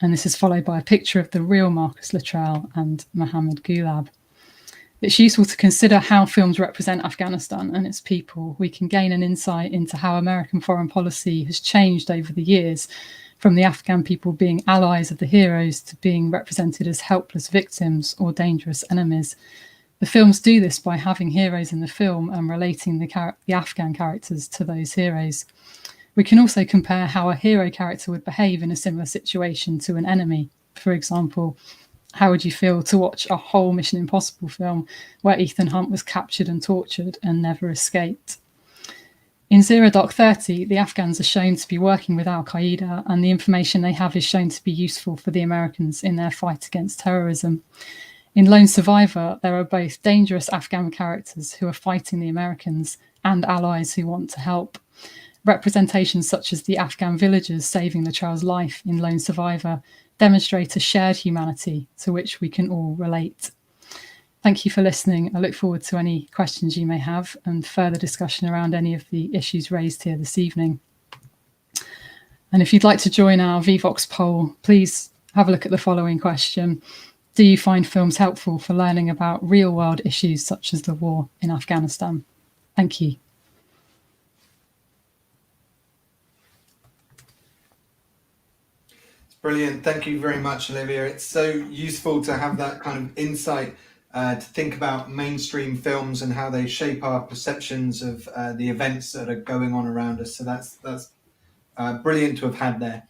And this is followed by a picture of the real Marcus Luttrell and Mohammed Gulab. It's useful to consider how films represent Afghanistan and its people. We can gain an insight into how American foreign policy has changed over the years, from the Afghan people being allies of the heroes to being represented as helpless victims or dangerous enemies. The films do this by having heroes in the film and relating the Afghan characters to those heroes. We can also compare how a hero character would behave in a similar situation to an enemy. For example, how would you feel to watch a whole Mission Impossible film where Ethan Hunt was captured and tortured and never escaped? In Zero Dark 30, the Afghans are shown to be working with Al-Qaeda, and the information they have is shown to be useful for the Americans in their fight against terrorism. In Lone Survivor, there are both dangerous Afghan characters who are fighting the Americans and allies who want to help. Representations such as the Afghan villagers saving the child's life in Lone Survivor demonstrate a shared humanity to which we can all relate. Thank you for listening. I look forward to any questions you may have and further discussion around any of the issues raised here this evening. And if you'd like to join our VVox poll, please have a look at the following question. Do you find films helpful for learning about real-world issues such as the war in Afghanistan? Thank you. Brilliant. Thank you very much, Olivia. It's so useful to have that kind of insight to think about mainstream films and how they shape our perceptions of the events that are going on around us. So that's brilliant to have had there.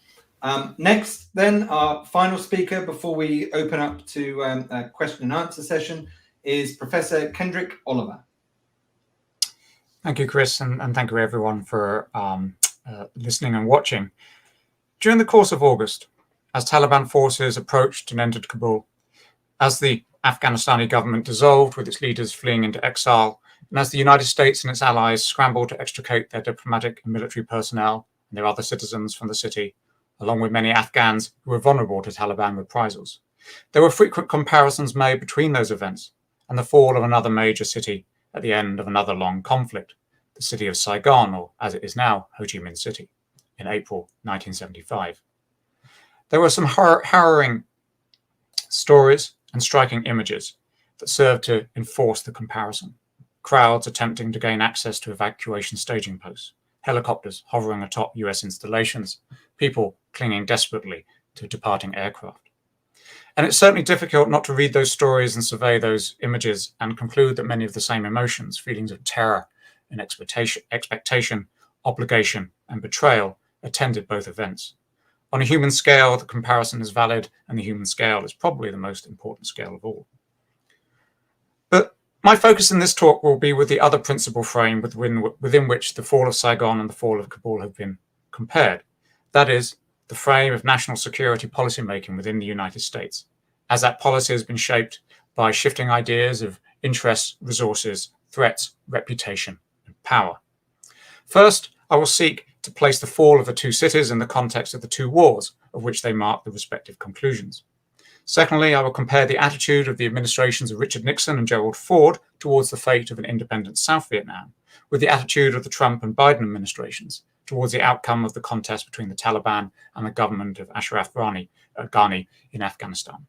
Next, then, our final speaker before we open up to a question and answer session is Professor Kendrick Oliver. Thank you, Chris, and thank you everyone for listening and watching. During the course of August, as Taliban forces approached and entered Kabul, as the Afghanistani government dissolved with its leaders fleeing into exile, and as the United States and its allies scrambled to extricate their diplomatic and military personnel and their other citizens from the city, along with many Afghans who were vulnerable to Taliban reprisals, there were frequent comparisons made between those events and the fall of another major city at the end of another long conflict, the city of Saigon, or as it is now, Ho Chi Minh City, in April 1975. There were some harrowing stories and striking images that served to enforce the comparison. Crowds attempting to gain access to evacuation staging posts, helicopters hovering atop US installations, people clinging desperately to departing aircraft. And it's certainly difficult not to read those stories and survey those images and conclude that many of the same emotions, feelings of terror and expectation, obligation, and betrayal attended both events. On a human scale, the comparison is valid, and the human scale is probably the most important scale of all. But my focus in this talk will be with the other principal frame within which the fall of Saigon and the fall of Kabul have been compared. That is, the frame of national security policymaking within the United States, as that policy has been shaped by shifting ideas of interests, resources, threats, reputation, and power. First, I will seek to place the fall of the two cities in the context of the two wars, of which they mark the respective conclusions. Secondly, I will compare the attitude of the administrations of Richard Nixon and Gerald Ford towards the fate of an independent South Vietnam with the attitude of the Trump and Biden administrations towards the outcome of the contest between the Taliban and the government of Ashraf Ghani in Afghanistan.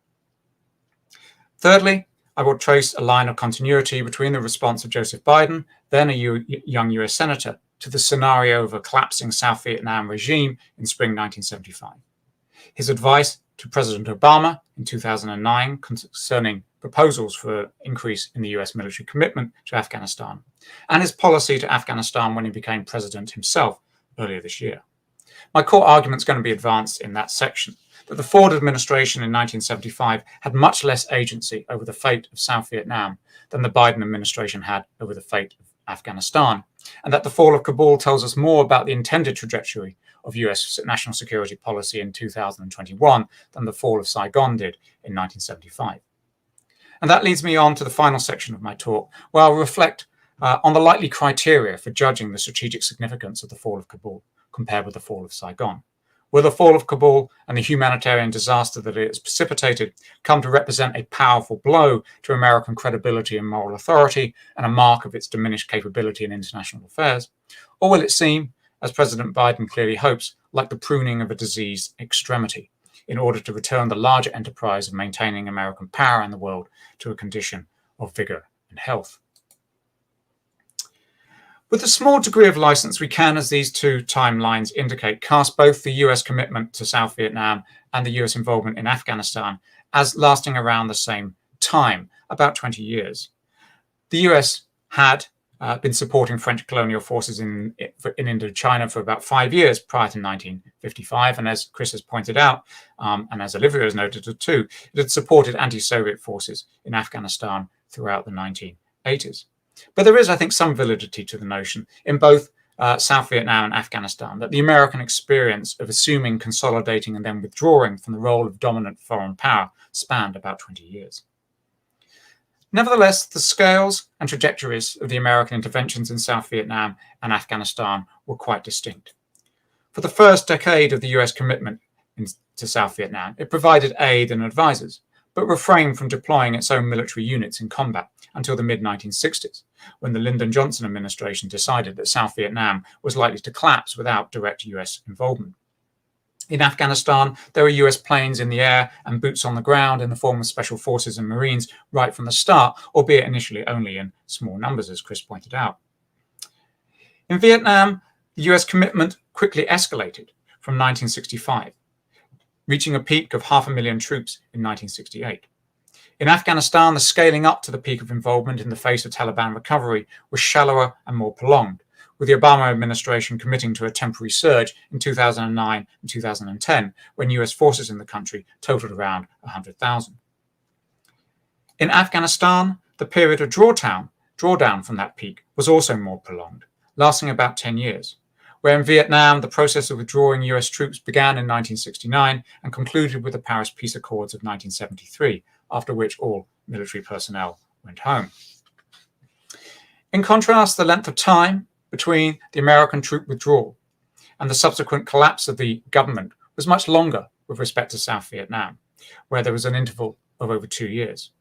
Thirdly, I will trace a line of continuity between the response of Joseph Biden, then a young US senator, to the scenario of a collapsing South Vietnam regime in spring 1975. His advice to President Obama in 2009 concerning proposals for an increase in the US military commitment to Afghanistan, and his policy to Afghanistan when he became president himself earlier this year. My core argument is going to be advanced in that section, that the Ford administration in 1975 had much less agency over the fate of South Vietnam than the Biden administration had over the fate of Afghanistan, and that the fall of Kabul tells us more about the intended trajectory of US national security policy in 2021 than the fall of Saigon did in 1975. And that leads me on to the final section of my talk, where I'll reflect on the likely criteria for judging the strategic significance of the fall of Kabul compared with the fall of Saigon. Will the fall of Kabul and the humanitarian disaster that it has precipitated come to represent a powerful blow to American credibility and moral authority and a mark of its diminished capability in international affairs? Or will it seem, as President Biden clearly hopes, like the pruning of a diseased extremity in order to return the larger enterprise of maintaining American power in the world to a condition of vigor and health. With the small degree of license we can, as these two timelines indicate, cast both the US commitment to South Vietnam and the US involvement in Afghanistan as lasting around the same time, about 20 years. The US had been supporting French colonial forces in Indochina for about 5 years prior to 1955. And as Chris has pointed out, and as Olivia has noted too, it had supported anti-Soviet forces in Afghanistan throughout the 1980s. But there is, I think, some validity to the notion in both South Vietnam and Afghanistan that the American experience of assuming, consolidating, and then withdrawing from the role of dominant foreign power spanned about 20 years. Nevertheless, the scales and trajectories of the American interventions in South Vietnam and Afghanistan were quite distinct. For the first decade of the US commitment to South Vietnam, it provided aid and advisors, but refrained from deploying its own military units in combat until the mid-1960s, when the Lyndon Johnson administration decided that South Vietnam was likely to collapse without direct US involvement. In Afghanistan, there were US planes in the air and boots on the ground in the form of special forces and Marines right from the start, albeit initially only in small numbers, as Chris pointed out. In Vietnam, the US commitment quickly escalated from 1965, reaching a peak of 500,000 troops in 1968. In Afghanistan, the scaling up to the peak of involvement in the face of Taliban recovery was shallower and more prolonged, with the Obama administration committing to a temporary surge in 2009 and 2010, when US forces in the country totaled around 100,000. In Afghanistan, the period of drawdown from that peak was also more prolonged, lasting about 10 years, where in Vietnam, the process of withdrawing US troops began in 1969 and concluded with the Paris Peace Accords of 1973, after which all military personnel went home. In contrast, the length of time between the American troop withdrawal and the subsequent collapse of the government was much longer with respect to South Vietnam, where there was an interval of over 2 years.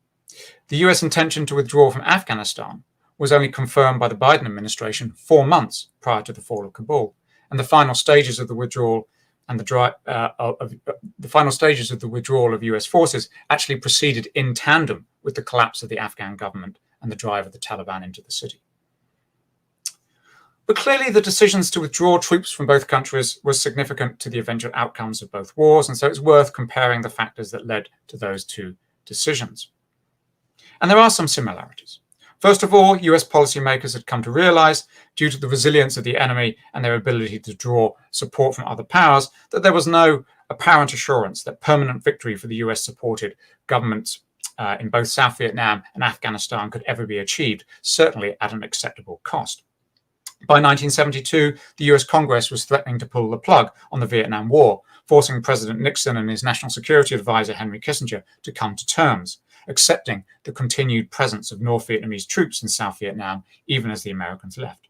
The US intention to withdraw from Afghanistan was only confirmed by the Biden administration 4 months prior to the fall of Kabul, and the final stages of the withdrawal and the final stages of the withdrawal of US forces actually proceeded in tandem with the collapse of the Afghan government and the drive of the Taliban into the city. But clearly the decisions to withdraw troops from both countries were significant to the eventual outcomes of both wars, and so it's worth comparing the factors that led to those two decisions. And there are some similarities. First of all, US policymakers had come to realize, due to the resilience of the enemy and their ability to draw support from other powers, that there was no apparent assurance that permanent victory for the US-supported governments in both South Vietnam and Afghanistan could ever be achieved, certainly at an acceptable cost. By 1972, the US Congress was threatening to pull the plug on the Vietnam War, forcing President Nixon and his national security advisor, Henry Kissinger, to come to terms, accepting the continued presence of North Vietnamese troops in South Vietnam, even as the Americans left.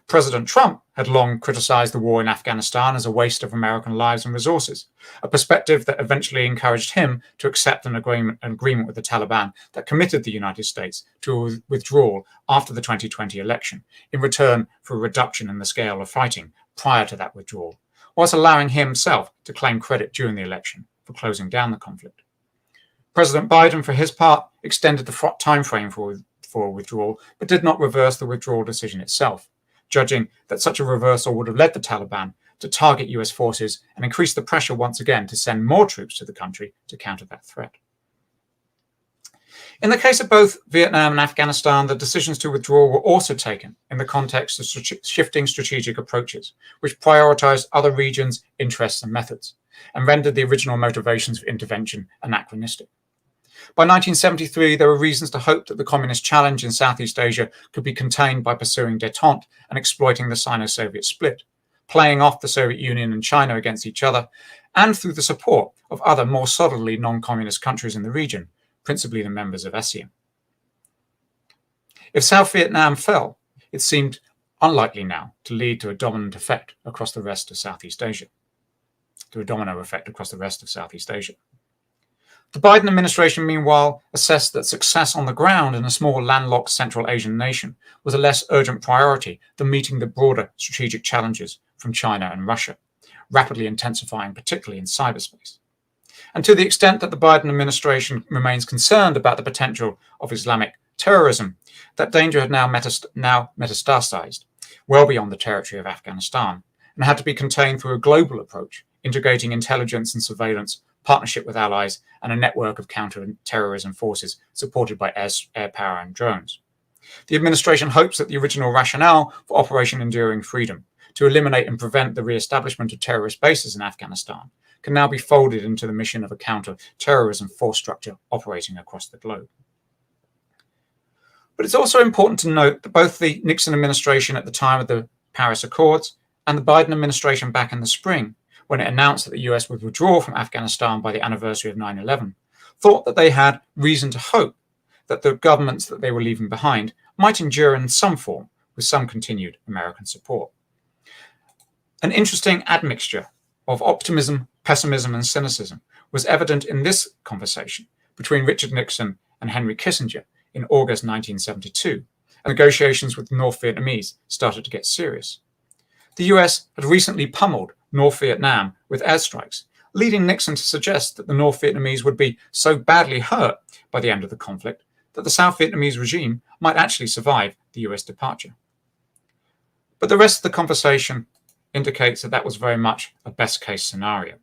President Trump had long criticized the war in Afghanistan as a waste of American lives and resources, a perspective that eventually encouraged him to accept an agreement with the Taliban that committed the United States to a withdrawal after the 2020 election, in return for a reduction in the scale of fighting prior to that withdrawal, whilst allowing himself to claim credit during the election for closing down the conflict. President Biden, for his part, extended the timeframe for withdrawal, but did not reverse the withdrawal decision itself, judging that such a reversal would have led the Taliban to target US forces and increase the pressure once again to send more troops to the country to counter that threat. In the case of both Vietnam and Afghanistan, the decisions to withdraw were also taken in the context of shifting strategic approaches, which prioritized other regions' interests and methods, and rendered the original motivations for intervention anachronistic. By 1973, there were reasons to hope that the communist challenge in Southeast Asia could be contained by pursuing détente and exploiting the Sino-Soviet split, playing off the Soviet Union and China against each other, and through the support of other more solidly non-communist countries in the region, principally the members of ASEAN. If South Vietnam fell, it seemed unlikely now to lead to a dominant effect across the rest of Southeast Asia, to a domino effect across the rest of Southeast Asia. The Biden administration, meanwhile, assessed that success on the ground in a small landlocked Central Asian nation was a less urgent priority than meeting the broader strategic challenges from China and Russia, rapidly intensifying, particularly in cyberspace. And to the extent that the Biden administration remains concerned about the potential of Islamic terrorism, that danger had now metastasized well beyond the territory of Afghanistan and had to be contained through a global approach, integrating intelligence and surveillance, partnership with allies, and a network of counter-terrorism forces supported by air power and drones. The administration hopes that the original rationale for Operation Enduring Freedom, to eliminate and prevent the re-establishment of terrorist bases in Afghanistan, can now be folded into the mission of a counter-terrorism force structure operating across the globe. But it's also important to note that both the Nixon administration at the time of the Paris Accords and the Biden administration back in the spring, when it announced that the US would withdraw from Afghanistan by the anniversary of 9/11, thought that they had reason to hope that the governments that they were leaving behind might endure in some form with some continued American support. An interesting admixture of optimism, pessimism, and cynicism was evident in this conversation between Richard Nixon and Henry Kissinger in August 1972, and negotiations with the North Vietnamese started to get serious. The US had recently pummeled North Vietnam with airstrikes, leading Nixon to suggest that the North Vietnamese would be so badly hurt by the end of the conflict that the South Vietnamese regime might actually survive the US departure. But the rest of the conversation indicates that that was very much a best-case scenario.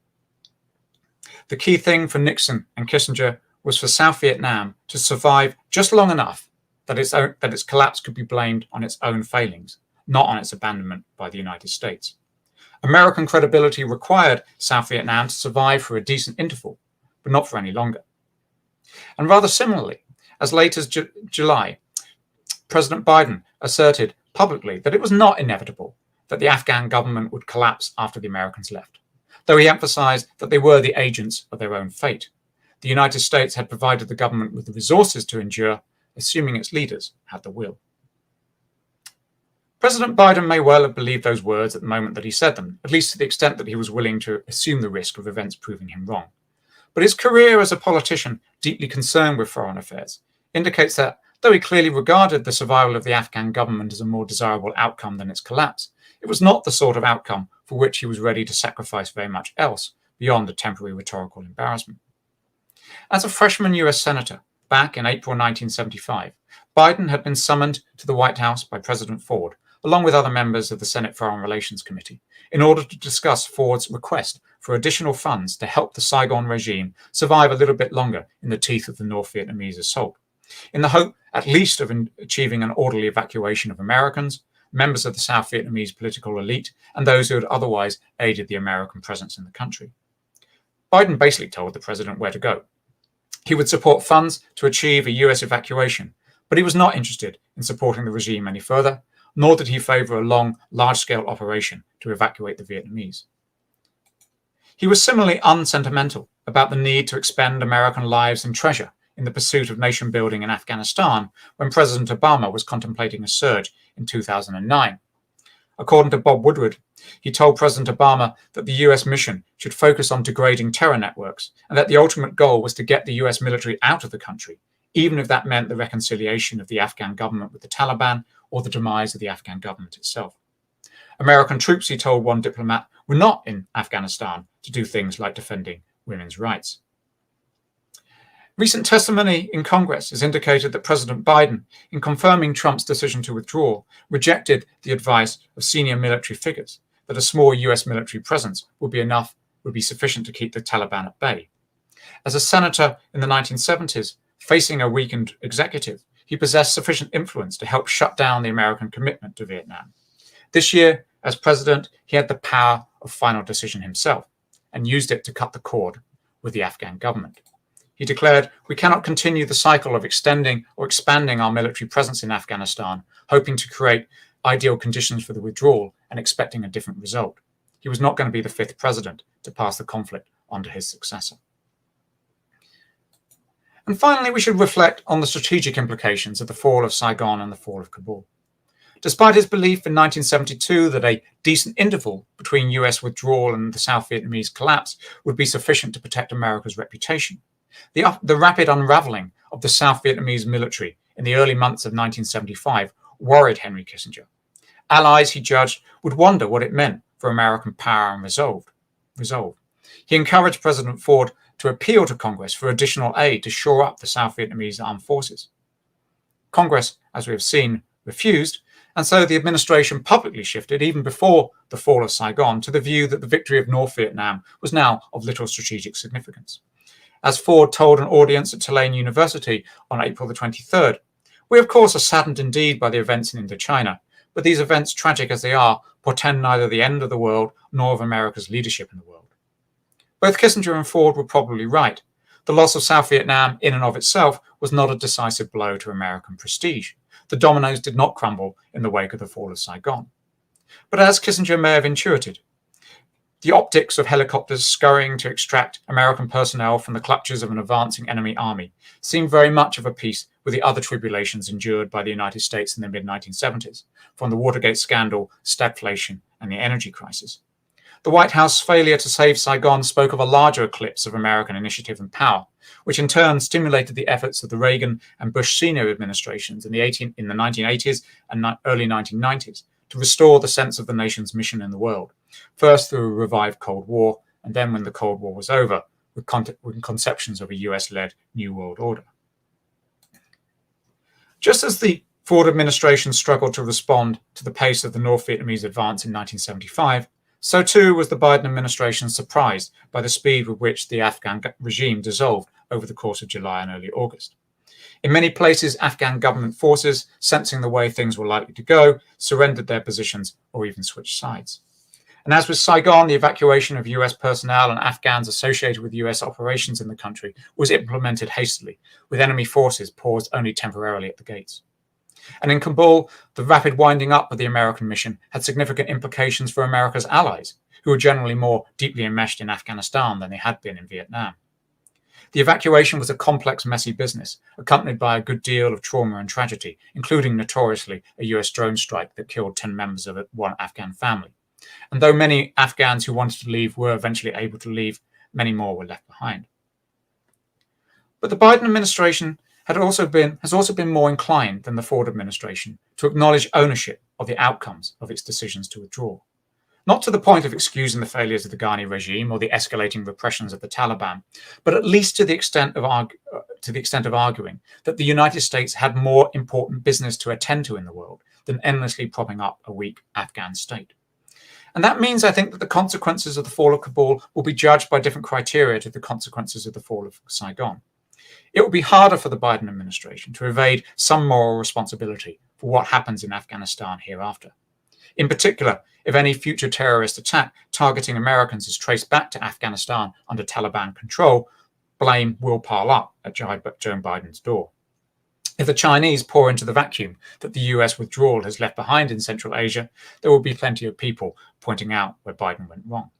The key thing for Nixon and Kissinger was for South Vietnam to survive just long enough that its collapse could be blamed on its own failings, not on its abandonment by the United States. American credibility required South Vietnam to survive for a decent interval, but not for any longer. And rather similarly, as late as July, President Biden asserted publicly that it was not inevitable that the Afghan government would collapse after the Americans left, though he emphasized that they were the agents of their own fate. The United States had provided the government with the resources to endure, assuming its leaders had the will. President Biden may well have believed those words at the moment that he said them, at least to the extent that he was willing to assume the risk of events proving him wrong. But his career as a politician deeply concerned with foreign affairs indicates that, though he clearly regarded the survival of the Afghan government as a more desirable outcome than its collapse, it was not the sort of outcome for which he was ready to sacrifice very much else beyond a temporary rhetorical embarrassment. As a freshman US Senator back in April 1975, Biden had been summoned to the White House by President Ford, along with other members of the Senate Foreign Relations Committee, in order to discuss Ford's request for additional funds to help the Saigon regime survive a little bit longer in the teeth of the North Vietnamese assault, in the hope at least of achieving an orderly evacuation of Americans, members of the South Vietnamese political elite, and those who had otherwise aided the American presence in the country. Biden basically told the president where to go. He would support funds to achieve a US evacuation, but he was not interested in supporting the regime any further, nor did he favor a long, large-scale operation to evacuate the Vietnamese. He was similarly unsentimental about the need to expend American lives and treasure in the pursuit of nation building in Afghanistan when President Obama was contemplating a surge in 2009. According to Bob Woodward, he told President Obama that the US mission should focus on degrading terror networks and that the ultimate goal was to get the US military out of the country, even if that meant the reconciliation of the Afghan government with the Taliban or the demise of the Afghan government itself. American troops, he told one diplomat, were not in Afghanistan to do things like defending women's rights. Recent testimony in Congress has indicated that President Biden, in confirming Trump's decision to withdraw, rejected the advice of senior military figures that a small US military presence would be sufficient to keep the Taliban at bay. As a senator in the 1970s, facing a weakened executive, he possessed sufficient influence to help shut down the American commitment to Vietnam. This year, as president, he had the power of final decision himself and used it to cut the cord with the Afghan government. He declared, "We cannot continue the cycle of extending or expanding our military presence in Afghanistan, hoping to create ideal conditions for the withdrawal and expecting a different result." He was not going to be the fifth president to pass the conflict on to his successor. And finally, we should reflect on the strategic implications of the fall of Saigon and the fall of Kabul. Despite his belief in 1972 that a decent interval between US withdrawal and the South Vietnamese collapse would be sufficient to protect America's reputation, the rapid unraveling of the South Vietnamese military in the early months of 1975 worried Henry Kissinger. Allies, he judged, would wonder what it meant for American power and resolve. He encouraged President Ford to appeal to Congress for additional aid to shore up the South Vietnamese armed forces. Congress, as we have seen, refused, and so the administration publicly shifted, even before the fall of Saigon, to the view that the victory of North Vietnam was now of little strategic significance. As Ford told an audience at Tulane University on April the 23rd, "We of course are saddened indeed by the events in Indochina, but these events, tragic as they are, portend neither the end of the world nor of America's leadership in the world." Both Kissinger and Ford were probably right. The loss of South Vietnam in and of itself was not a decisive blow to American prestige. The dominoes did not crumble in the wake of the fall of Saigon. But as Kissinger may have intuited, the optics of helicopters scurrying to extract American personnel from the clutches of an advancing enemy army seemed very much of a piece with the other tribulations endured by the United States in the mid-1970s, from the Watergate scandal, stagflation, and the energy crisis. The White House failure to save Saigon spoke of a larger eclipse of American initiative and power, which in turn stimulated the efforts of the Reagan and Bush senior administrations in the 1980s and early 1990s to restore the sense of the nation's mission in the world, first through a revived Cold War, and then when the Cold War was over, with conceptions of a US-led New World Order. Just as the Ford administration struggled to respond to the pace of the North Vietnamese advance in 1975, so too was the Biden administration surprised by the speed with which the Afghan regime dissolved over the course of July and early August. In many places, Afghan government forces, sensing the way things were likely to go, surrendered their positions or even switched sides. And as with Saigon, the evacuation of US personnel and Afghans associated with US operations in the country was implemented hastily, with enemy forces paused only temporarily at the gates. And in Kabul, the rapid winding up of the American mission had significant implications for America's allies, who were generally more deeply enmeshed in Afghanistan than they had been in Vietnam. The evacuation was a complex, messy business, accompanied by a good deal of trauma and tragedy, including notoriously a US drone strike that killed 10 members of one Afghan family. And though many Afghans who wanted to leave were eventually able to leave, many more were left behind. But the Biden administration has also been more inclined than the Ford administration to acknowledge ownership of the outcomes of its decisions to withdraw. Not to the point of excusing the failures of the Ghani regime or the escalating repressions of the Taliban, but at least to the extent of arguing that the United States had more important business to attend to in the world than endlessly propping up a weak Afghan state. And that means, I think, that the consequences of the fall of Kabul will be judged by different criteria to the consequences of the fall of Saigon. It will be harder for the Biden administration to evade some moral responsibility for what happens in Afghanistan hereafter. In particular, if any future terrorist attack targeting Americans is traced back to Afghanistan under Taliban control, blame will pile up at Joe Biden's door. If the Chinese pour into the vacuum that the US withdrawal has left behind in Central Asia, there will be plenty of people pointing out where Biden went wrong.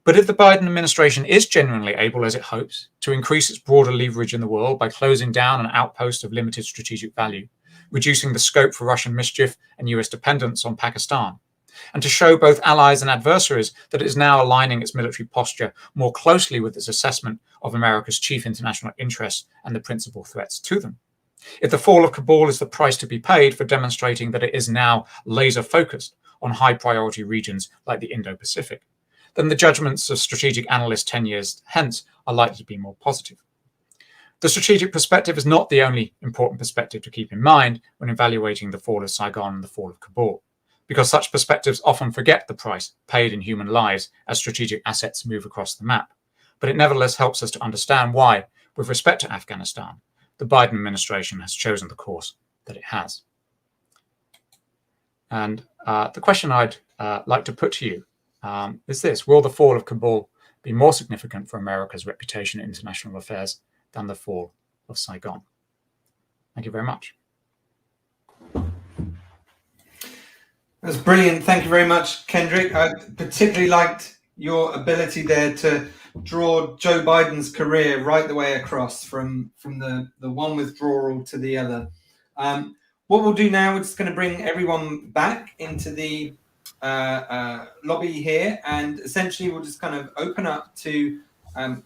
But if the Biden administration is genuinely able, as it hopes, to increase its broader leverage in the world by closing down an outpost of limited strategic value, reducing the scope for Russian mischief and US dependence on Pakistan, and to show both allies and adversaries that it is now aligning its military posture more closely with its assessment of America's chief international interests and the principal threats to them, if the fall of Kabul is the price to be paid for demonstrating that it is now laser focused on high priority regions like the Indo-Pacific, then the judgments of strategic analysts 10 years hence are likely to be more positive. The strategic perspective is not the only important perspective to keep in mind when evaluating the fall of Saigon and the fall of Kabul, because such perspectives often forget the price paid in human lives as strategic assets move across the map. But it nevertheless helps us to understand why, with respect to Afghanistan, the Biden administration has chosen the course that it has. And the question I'd like to put to you is this: will the fall of Kabul be more significant for America's reputation in international affairs than the fall of Saigon? Thank you very much. That's brilliant. Thank you very much, Kendrick. I particularly liked your ability there to draw Joe Biden's career right the way across from the one withdrawal to the other. What we'll do now is going to bring everyone back into the lobby here, and essentially we'll just kind of open up to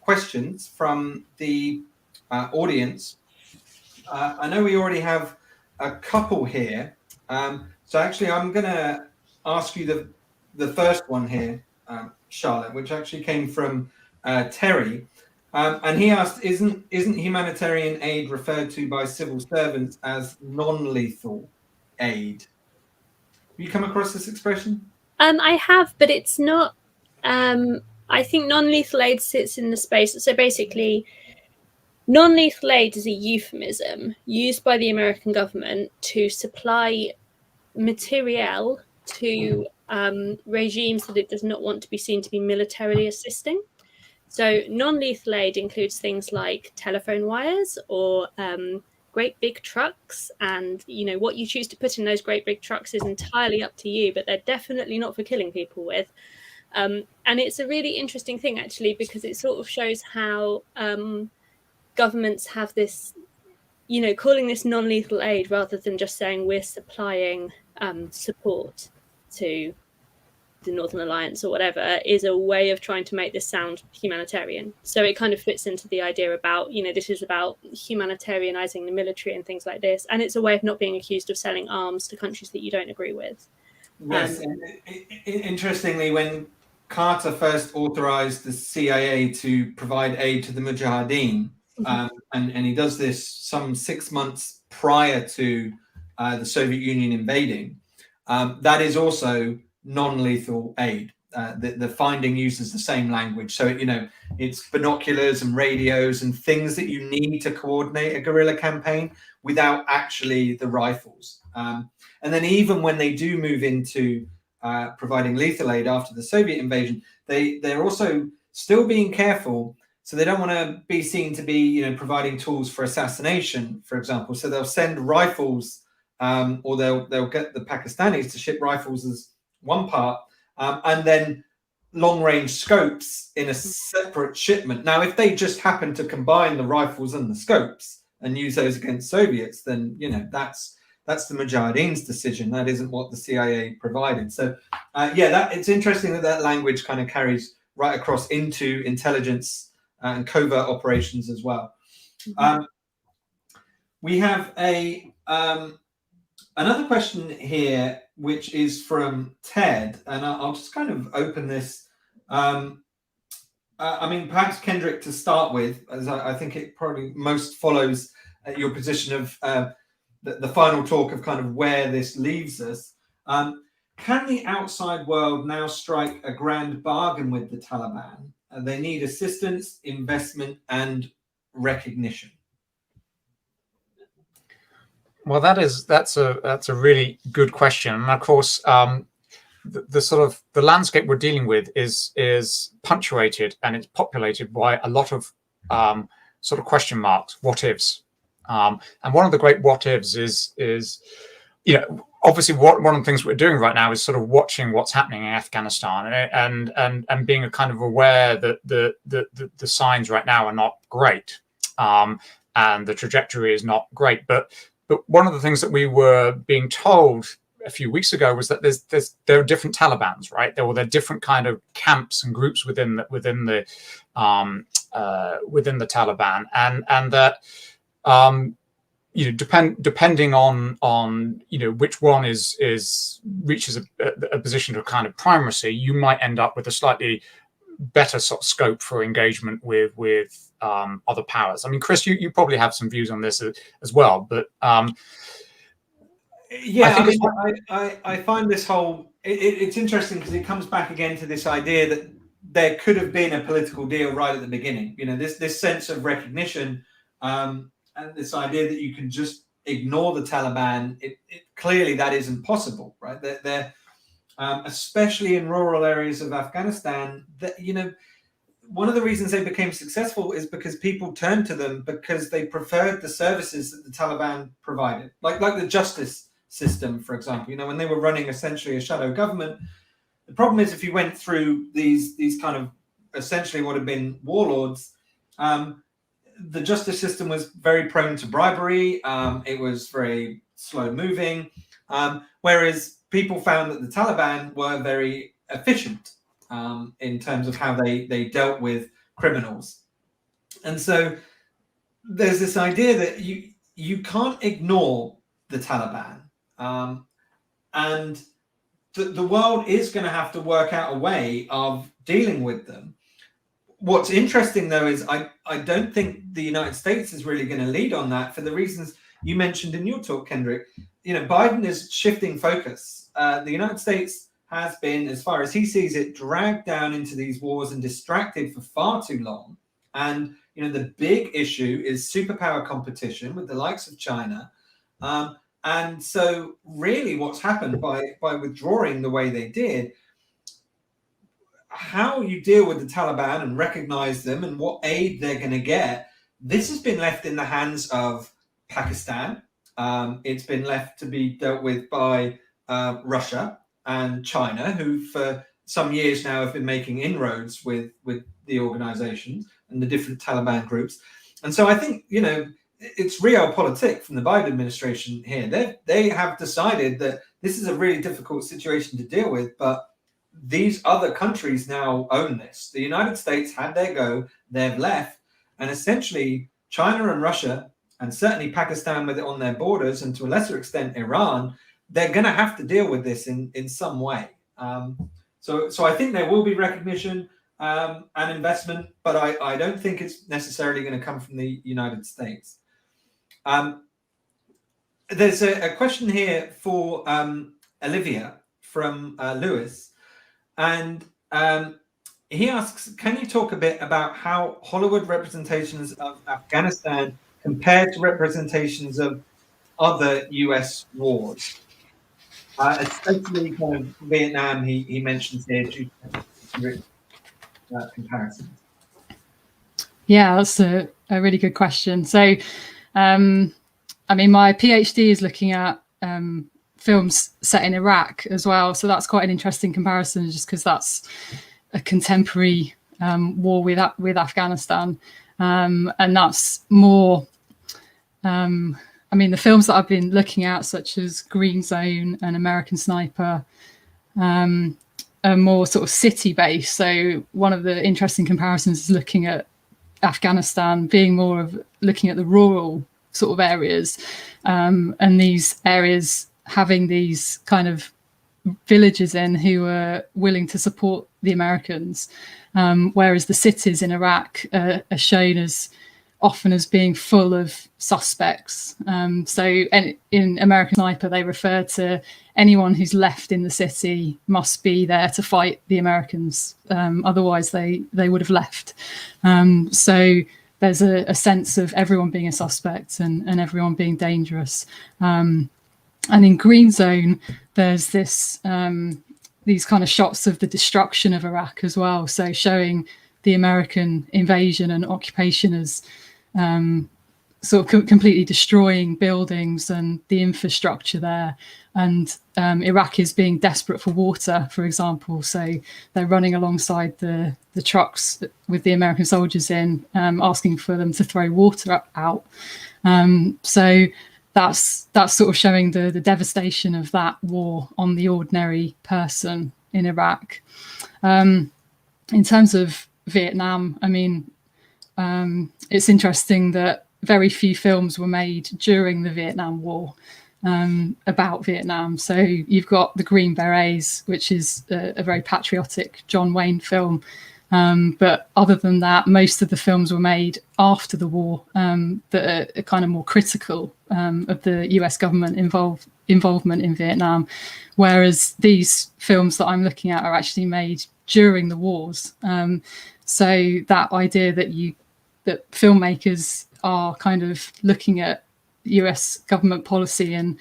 questions from the audience. I know we already have a couple here, so actually I'm going to ask you the first one here, Charlotte, which actually came from Terry. And he asked, isn't humanitarian aid referred to by civil servants as non-lethal aid? Have you come across this expression? I have, but it's not. I think non-lethal aid sits in the space. So basically, non-lethal aid is a euphemism used by the American government to supply materiel to regimes that it does not want to be seen to be militarily assisting. So non-lethal aid includes things like telephone wires or great big trucks, and what you choose to put in those great big trucks is entirely up to you, but they're definitely not for killing people with. And it's a really interesting thing, actually, because it sort of shows how governments have this, calling this non-lethal aid rather than just saying we're supplying support to the Northern Alliance or whatever, is a way of trying to make this sound humanitarian. So it kind of fits into the idea about, this is about humanitarianizing the military and things like this. And it's a way of not being accused of selling arms to countries that you don't agree with. Yes. Interestingly, when Carter first authorized the CIA to provide aid to the Mujahideen, and he does this some 6 months prior to the Soviet Union invading, that is also non-lethal aid. The finding uses the same language. So, it's binoculars and radios and things that you need to coordinate a guerrilla campaign without actually the rifles. And then even when they do move into providing lethal aid after the Soviet invasion, they're also still being careful. So they don't want to be seen to be, providing tools for assassination, for example. So they'll send rifles, or they'll get the Pakistanis to ship rifles as one part, and then long-range scopes in a separate shipment. Now, if they just happen to combine the rifles and the scopes and use those against Soviets, then that's the Mujahideen's decision. That isn't what the CIA provided. So, it's interesting that language kind of carries right across into intelligence and covert operations as well. We have another question here, which is from Ted, and I'll just kind of open this. Perhaps Kendrick to start with, as I think it probably most follows your position of the final talk of kind of where this leaves us. Can the outside world now strike a grand bargain with the Taliban? They need assistance, investment, and recognition. Well, that's a really good question, and of course, the landscape we're dealing with is punctuated and it's populated by a lot of sort of question marks, what ifs, and one of the great what ifs is obviously one of the things we're doing right now is sort of watching what's happening in Afghanistan and being kind of aware that the signs right now are not great, and the trajectory is not great, but one of the things that we were being told a few weeks ago was that there are different Talibans, right? There are different kind of camps and groups within the Taliban, and that depending on which one reaches a position of kind of primacy, you might end up with a slightly better sort of scope for engagement with other powers. I mean, Chris, you probably have some views on this as well, but I find this whole it's interesting because it comes back again to this idea that there could have been a political deal right at the beginning. This sense of recognition, and this idea that you can just ignore the Taliban. It clearly that isn't possible, right? They're especially in rural areas of Afghanistan, that one of the reasons they became successful is because people turned to them because they preferred the services that the Taliban provided, like the justice system, for example. When they were running essentially a shadow government, the problem is if you went through these kind of essentially what have been warlords, the justice system was very prone to bribery. It was very slow moving, whereas people found that the Taliban were very efficient in terms of how they dealt with criminals. And so there's this idea that you can't ignore the Taliban, and the world is going to have to work out a way of dealing with them. What's interesting, though, is I don't think the United States is really going to lead on that for the reasons you mentioned in your talk, Kendrick. Biden is shifting focus. The United States has been, as far as he sees it, dragged down into these wars and distracted for far too long. And the big issue is superpower competition with the likes of China. And so really what's happened by withdrawing the way they did, how you deal with the Taliban and recognize them and what aid they're going to get, this has been left in the hands of Pakistan. It's been left to be dealt with by Russia and China, who for some years now have been making inroads with the organizations and the different Taliban groups. And so I think, it's realpolitik from the Biden administration here. They have decided that this is a really difficult situation to deal with, but these other countries now own this. The United States had their go, they've left, and essentially China and Russia, and certainly Pakistan with it on their borders, and to a lesser extent Iran, they're going to have to deal with this in some way. So I think there will be recognition and investment, but I don't think it's necessarily going to come from the United States. There's a question here for Olivia from Lewis, and he asks, can you talk a bit about how Hollywood representations of Afghanistan compare to representations of other US wars? Especially kind of Vietnam, he mentions here due to comparison. Yeah, that's a really good question. So, my PhD is looking at films set in Iraq as well. So that's quite an interesting comparison, just because that's a contemporary war with Afghanistan. And that's more, the films that I've been looking at, such as Green Zone and American Sniper, are more sort of city-based. So one of the interesting comparisons is looking at Afghanistan being more of looking at the rural sort of areas, and these areas having these kind of villages in who are willing to support the Americans, whereas the cities in Iraq are shown as often as being full of suspects. And in American Sniper, they refer to anyone who's left in the city must be there to fight the Americans. Otherwise, they would have left. So there's a sense of everyone being a suspect and everyone being dangerous. And in Green Zone, there's this these kind of shots of the destruction of Iraq as well. So showing the American invasion and occupation as sort of completely destroying buildings and the infrastructure there. And Iraq is being desperate for water, for example. So they're running alongside the trucks with the American soldiers in, asking for them to throw water out. So that's sort of showing the devastation of that war on the ordinary person in Iraq. In terms of Vietnam, it's interesting that very few films were made during the Vietnam War about Vietnam. So you've got The Green Berets, which is a very patriotic John Wayne film. But other than that, most of the films were made after the war that are kind of more critical of the US government involvement in Vietnam. Whereas these films that I'm looking at are actually made during the wars. So that idea that filmmakers are kind of looking at US government policy and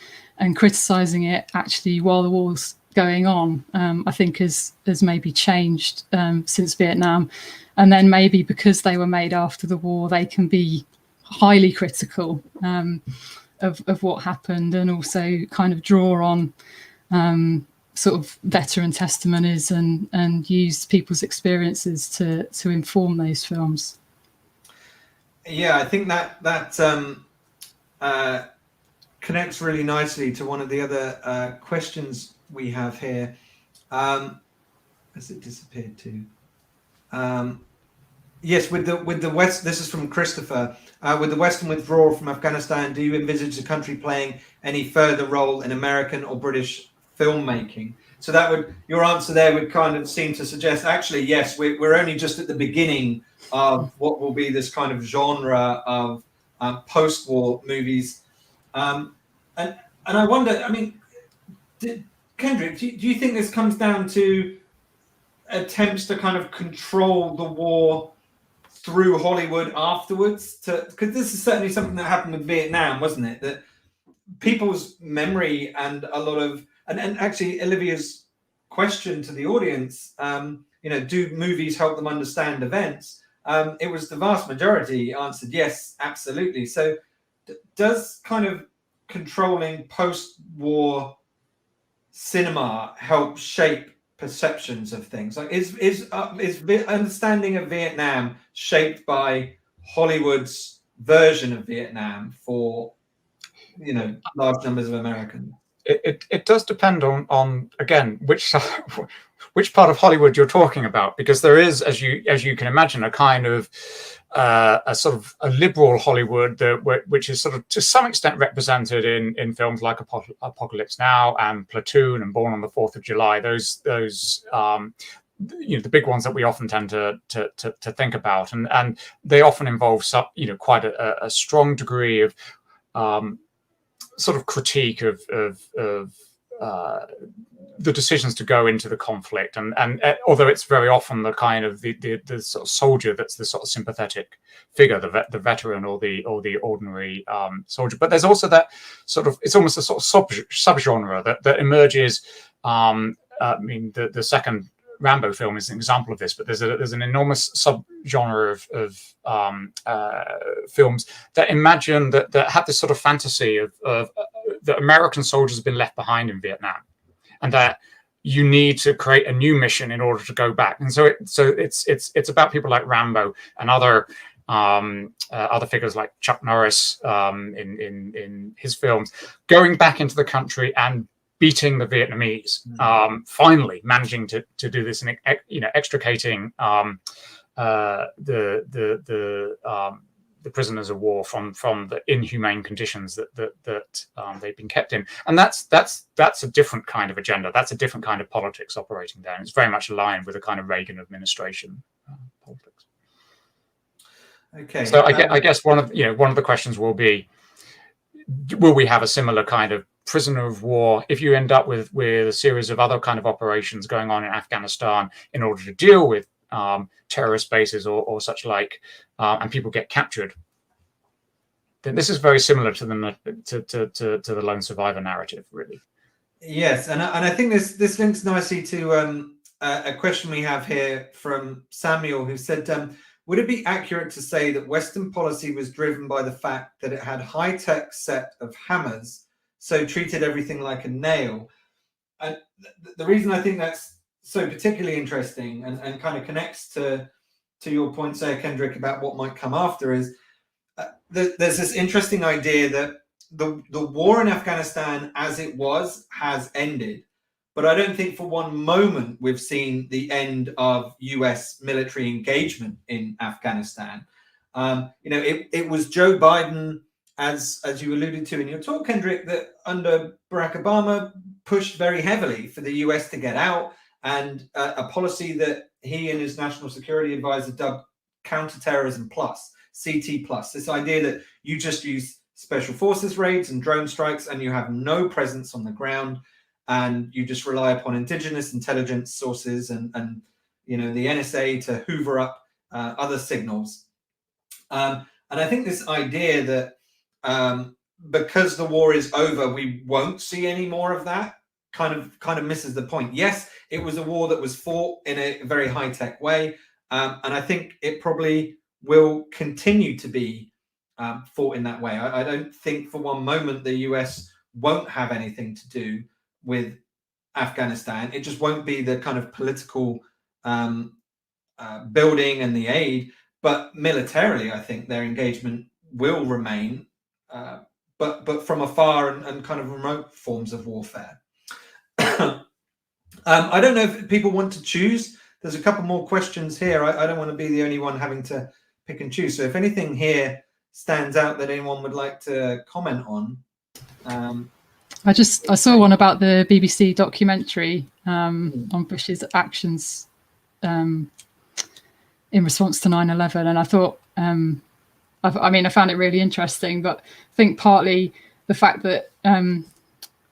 criticizing it actually while the war's going on, I think has maybe changed since Vietnam. And then maybe because they were made after the war, they can be highly critical of what happened, and also kind of draw on sort of veteran testimonies and use people's experiences to inform those films. Yeah, I think that connects really nicely to one of the other questions we have here. Has it disappeared too? Yes, with the West. This is from Christopher. With the Western withdrawal from Afghanistan, do you envisage the country playing any further role in American or British filmmaking? So that would, your answer there would kind of seem to suggest, actually, yes, we're only just at the beginning of what will be this kind of genre of post-war movies. And I wonder, I mean, Kendrick, do you think this comes down to attempts to kind of control the war through Hollywood afterwards? Because this is certainly something that happened with Vietnam, wasn't it? That people's memory and a lot of, and actually Olivia's question to the audience, do movies help them understand events? It was the vast majority answered yes, absolutely. So does kind of controlling post-war cinema help shape perceptions of things? Like is understanding of Vietnam shaped by Hollywood's version of Vietnam for large numbers of Americans? It does depend on again which part of Hollywood you're talking about, because there is, as you can imagine, a kind of a sort of a liberal Hollywood which is sort of to some extent represented in films like Apocalypse Now and Platoon and Born on the 4th of July. Those the big ones that we often tend to think about, and they often involve quite a strong degree of sort of critique of the decisions to go into the conflict, and although it's very often the kind of the sort of soldier that's the sort of sympathetic figure, the veteran or the ordinary soldier, but there's also that sort of, it's almost a sort of subgenre that emerges. The second Rambo film is an example of this, but there's an enormous subgenre of films that imagine that have this sort of fantasy of that American soldiers have been left behind in Vietnam, and that you need to create a new mission in order to go back. And so it's about people like Rambo and other figures like Chuck Norris in his films going back into the country and beating the Vietnamese, finally managing to do this and extricating the prisoners of war from the inhumane conditions that they've been kept in. And that's a different kind of agenda. That's a different kind of politics operating there. And it's very much aligned with the kind of Reagan administration politics. Okay. So I guess one of the questions will be, will we have a similar kind of prisoner of war if you end up with a series of other kind of operations going on in Afghanistan in order to deal with terrorist bases or such like, and people get captured? Then this is very similar to the lone survivor narrative, really. Yes, and I think this links nicely to a question we have here from Samuel, who said, would it be accurate to say that Western policy was driven by the fact that it had high-tech set of hammers, so treated everything like a nail? And the reason I think that's so particularly interesting and kind of connects to your point, say, Kendrick, about what might come after is there's this interesting idea that the war in Afghanistan as it was has ended. But I don't think for one moment we've seen the end of US military engagement in Afghanistan. It was Joe Biden, as you alluded to in your talk, Kendrick, that under Barack Obama pushed very heavily for the US to get out, and a policy that he and his national security advisor dubbed counterterrorism plus, CT plus, this idea that you just use special forces raids and drone strikes and you have no presence on the ground, and you just rely upon indigenous intelligence sources and the NSA to hoover up other signals. And I think this idea that because the war is over, we won't see any more of that kind of misses the point. Yes, it was a war that was fought in a very high-tech way, and I think it probably will continue to be fought in that way. I don't think for one moment the US won't have anything to do with Afghanistan. It just won't be the kind of political building and the aid, but militarily, I think their engagement will remain, but from afar and kind of remote forms of warfare. I don't know if people want to choose. There's a couple more questions here. I don't want to be the only one having to pick and choose. So if anything here stands out that anyone would like to comment on. I saw one about the BBC documentary on Bush's actions in response to 9/11, and I thought, I found it really interesting. But I think partly the fact that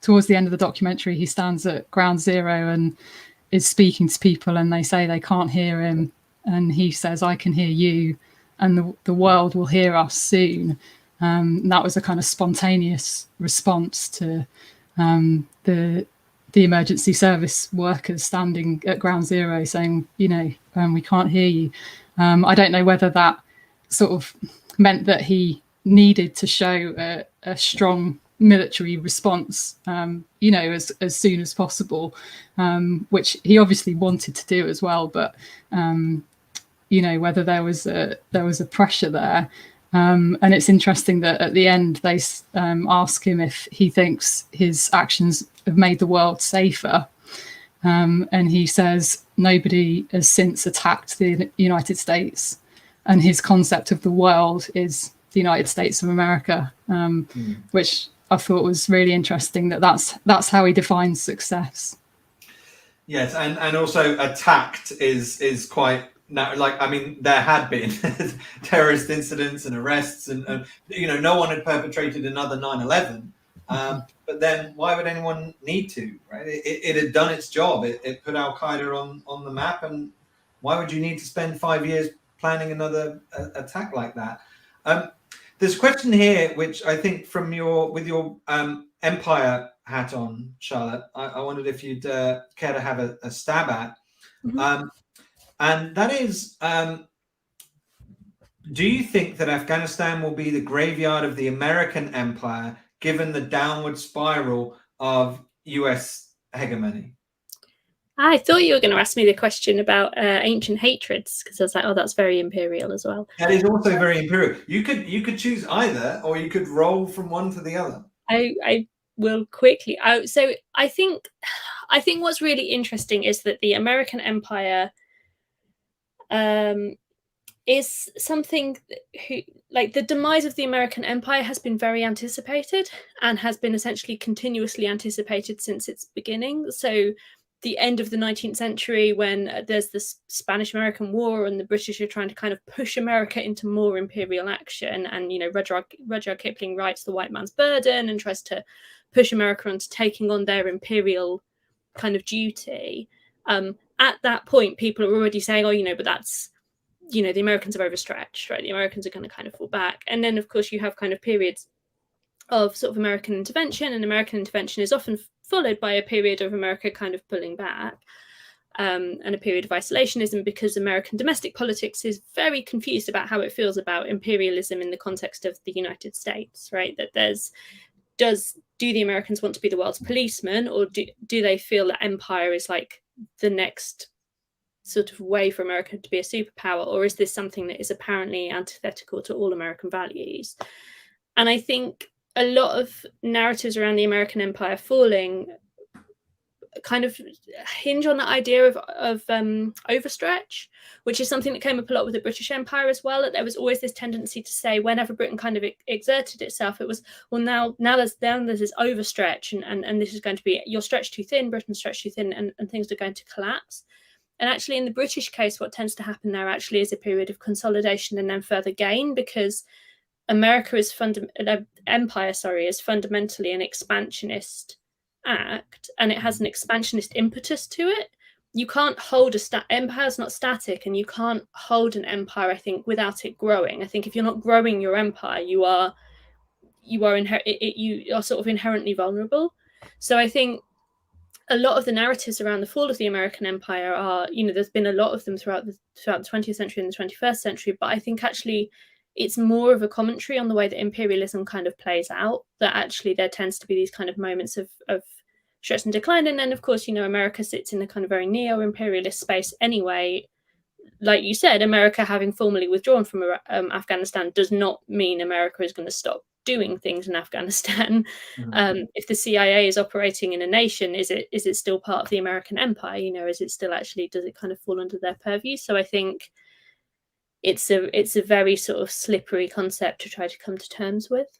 towards the end of the documentary, he stands at ground zero and is speaking to people, and they say they can't hear him, and he says, "I can hear you, and the world will hear us soon." And that was a kind of spontaneous response to the emergency service workers standing at ground zero saying, we can't hear you. I don't know whether that sort of meant that he needed to show a strong military response, as soon as possible, which he obviously wanted to do as well. But whether there was a pressure there. And it's interesting that at the end they ask him if he thinks his actions have made the world safer. And he says nobody has since attacked the United States. And his concept of the world is the United States of America, which I thought was really interesting, that's how he defines success. Yes, and also attacked is quite... Now, there had been terrorist incidents and arrests, and no one had perpetrated another 9/11. But then, why would anyone need to? Right? It had done its job. It put Al Qaeda on the map, and why would you need to spend 5 years planning another attack like that? There's a question here, which I think with your empire hat on, Charlotte, I wondered if you'd care to have a stab at. Mm-hmm. And that is, do you think that Afghanistan will be the graveyard of the American empire, given the downward spiral of US hegemony? I thought you were going to ask me the question about ancient hatreds, because I was like, oh, that's very imperial as well. That is also very imperial. You could choose either, or you could roll from one to the other. I will quickly. So I think what's really interesting is that the American empire is something the demise of the American empire has been very anticipated and has been essentially continuously anticipated since its beginning. So the end of the 19th century, when there's this Spanish-American War and the British are trying to kind of push America into more imperial action, and Rudyard Kipling writes The White Man's Burden and tries to push America into taking on their imperial kind of duty. At that point, people are already saying, but that's, the Americans are overstretched, right? The Americans are going to kind of fall back. And then, of course, you have kind of periods of sort of American intervention, and American intervention is often followed by a period of America kind of pulling back, and a period of isolationism, because American domestic politics is very confused about how it feels about imperialism in the context of the United States, right? That do the Americans want to be the world's policeman, or do they feel that empire is like the next sort of way for America to be a superpower, or is this something that is apparently antithetical to all American values? And I think a lot of narratives around the American empire falling kind of hinge on the idea of overstretch, which is something that came up a lot with the British Empire as well. That there was always this tendency to say, whenever Britain kind of exerted itself, it was, well, now there's this overstretch, and this is going to be, you're stretched too thin, Britain's stretched too thin, and things are going to collapse. And actually, in the British case, what tends to happen there actually is a period of consolidation and then further gain, because America is empire is fundamentally an expansionist act, and it has an expansionist impetus to it. You can't hold empire is not static, and you can't hold an empire, I think, without it growing. I think if you're not growing your empire, you are sort of inherently vulnerable. So I think a lot of the narratives around the fall of the American empire are, there's been a lot of them throughout the 20th century and the 21st century, but I think actually it's more of a commentary on the way that imperialism kind of plays out, that actually there tends to be these kind of moments of stretch and decline. And then, of course, America sits in a kind of very neo-imperialist space anyway. Like you said, America having formally withdrawn from Afghanistan does not mean America is going to stop doing things in Afghanistan. Mm-hmm. If the CIA is operating in a nation, is it still part of the American empire? Is it still actually, does it kind of fall under their purview? So I think it's a very sort of slippery concept to try to come to terms with.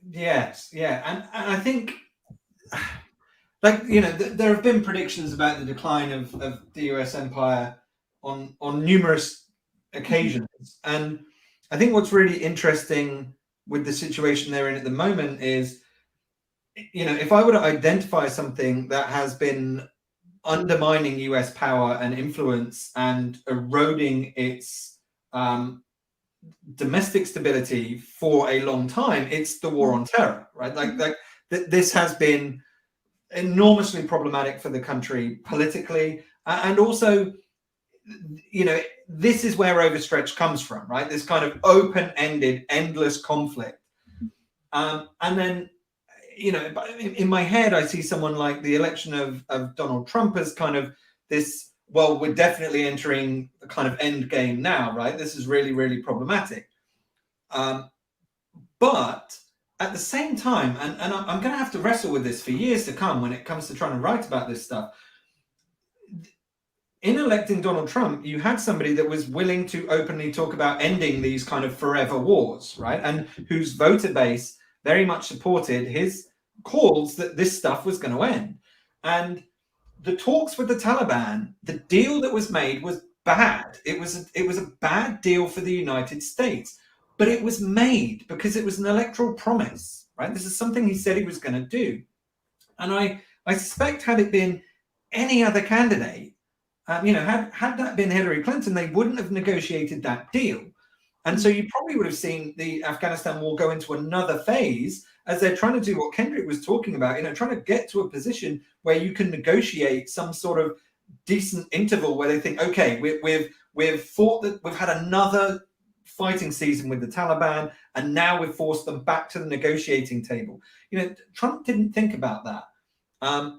Yes, yeah, and I think, like, there have been predictions about the decline of the US empire on numerous occasions, and I think what's really interesting with the situation they're in at the moment is, if I were to identify something that has been undermining US power and influence and eroding its domestic stability for a long time, it's the war on terror, right? This has been enormously problematic for the country politically, and also, this is where overstretch comes from, right? This kind of open-ended, endless conflict, and then, in my head, I see someone like the election of Donald Trump as kind of this, well, we're definitely entering a kind of end game now, right? This is really, really problematic. But at the same time, and I'm going to have to wrestle with this for years to come when it comes to trying to write about this stuff. In electing Donald Trump, you had somebody that was willing to openly talk about ending these kind of forever wars, right? And whose voter base very much supported his calls that this stuff was going to end. And the talks with the Taliban, the deal that was made was bad. It was a bad deal for the United States, but it was made because it was an electoral promise, right? This is something he said he was going to do. And I suspect, had it been any other candidate, had that been Hillary Clinton, they wouldn't have negotiated that deal. And so you probably would have seen the Afghanistan war go into another phase as they're trying to do what Kendrick was talking about, trying to get to a position where you can negotiate some sort of decent interval where they think, okay, we've fought that, we've had another fighting season with the Taliban, and now we've forced them back to the negotiating table. Trump didn't think about that.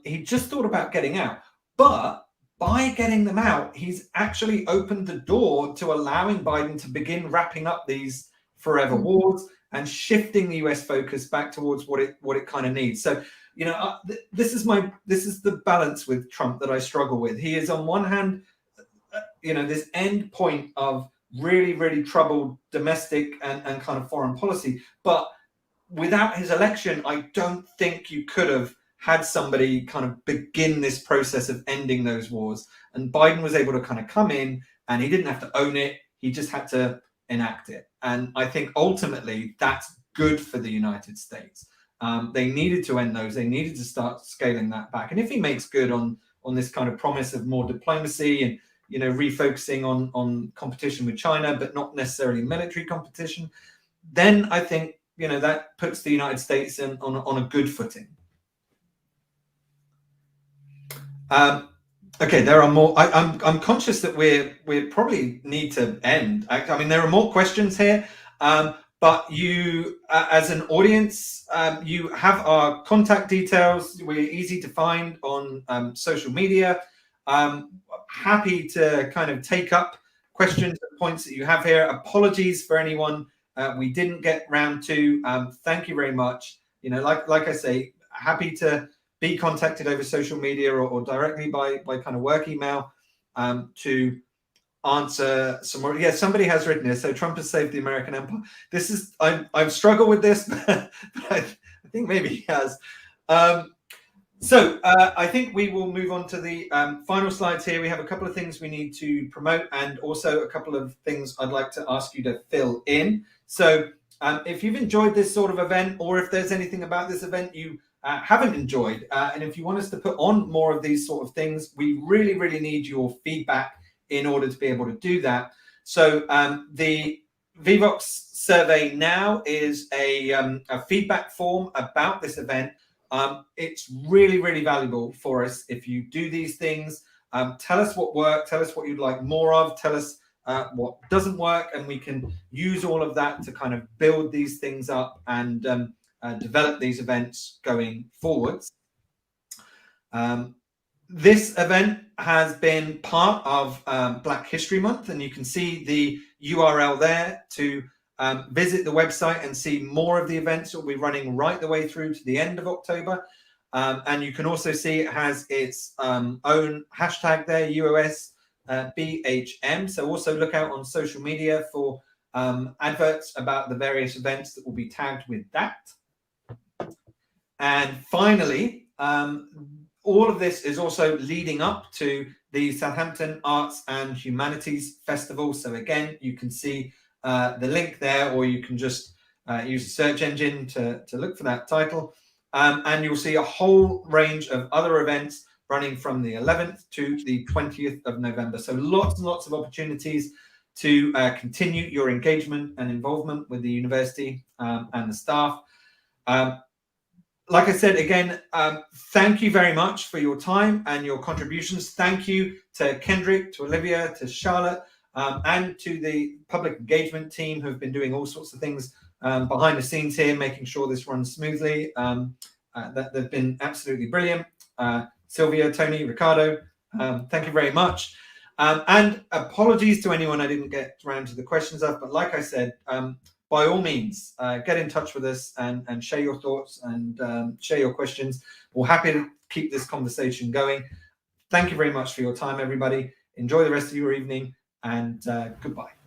He just thought about getting out. But by getting them out, he's actually opened the door to allowing Biden to begin wrapping up these forever wars and shifting the US focus back towards what it kind of needs. So, this is the balance with Trump that I struggle with. He is, on one hand, this end point of really, really troubled domestic and kind of foreign policy. But without his election, I don't think you could have had somebody kind of begin this process of ending those wars. And Biden was able to kind of come in, and he didn't have to own it. He just had to enact it. And I think ultimately that's good for the United States. They needed to end those. They needed to start scaling that back. And if he makes good on this kind of promise of more diplomacy and, refocusing on competition with China, but not necessarily military competition, then I think, that puts the United States on a good footing. Okay, there are more. I'm conscious that we probably need to end. I mean, there are more questions here, but you, as an audience, you have our contact details. We're easy to find on social media. Happy to kind of take up questions and points that you have here. Apologies for anyone we didn't get round to. Thank you very much. Like I say, happy to be contacted over social media or directly by kind of work email to answer some more. Yeah, somebody has written here. So Trump has saved the American empire. This is, I've struggled with this, but I think maybe he has. So I think we will move on to the final slides here. We have a couple of things we need to promote, and also a couple of things I'd like to ask you to fill in. So if you've enjoyed this sort of event, or if there's anything about this event you haven't enjoyed, and if you want us to put on more of these sort of things, we really, really need your feedback in order to be able to do that. So the Vivox survey now is a feedback form about this event. It's really, really valuable for us if you do these things. Tell us what worked, tell us what you'd like more of, tell us what doesn't work, and we can use all of that to kind of build these things up and develop these events going forwards. This event has been part of Black History Month, and you can see the URL there to visit the website and see more of the events that will be running right the way through to the end of October. And you can also see it has its own hashtag there, UoSBHM. So also look out on social media for adverts about the various events that will be tagged with that. And finally, all of this is also leading up to the Southampton Arts and Humanities Festival. So again, you can see the link there, or you can just use the search engine to look for that title. And you'll see a whole range of other events running from the 11th to the 20th of November. So lots and lots of opportunities to continue your engagement and involvement with the university and the staff. Like I said, again, thank you very much for your time and your contributions. Thank you to Kendrick, to Olivia, to Charlotte, and to the public engagement team who've been doing all sorts of things behind the scenes here, making sure this runs smoothly. They've been absolutely brilliant. Sylvia, Tony, Ricardo, thank you very much. And apologies to anyone I didn't get around to the questions of, but like I said, by all means, get in touch with us and share your thoughts and share your questions. We're happy to keep this conversation going. Thank you very much for your time, everybody. Enjoy the rest of your evening, and goodbye.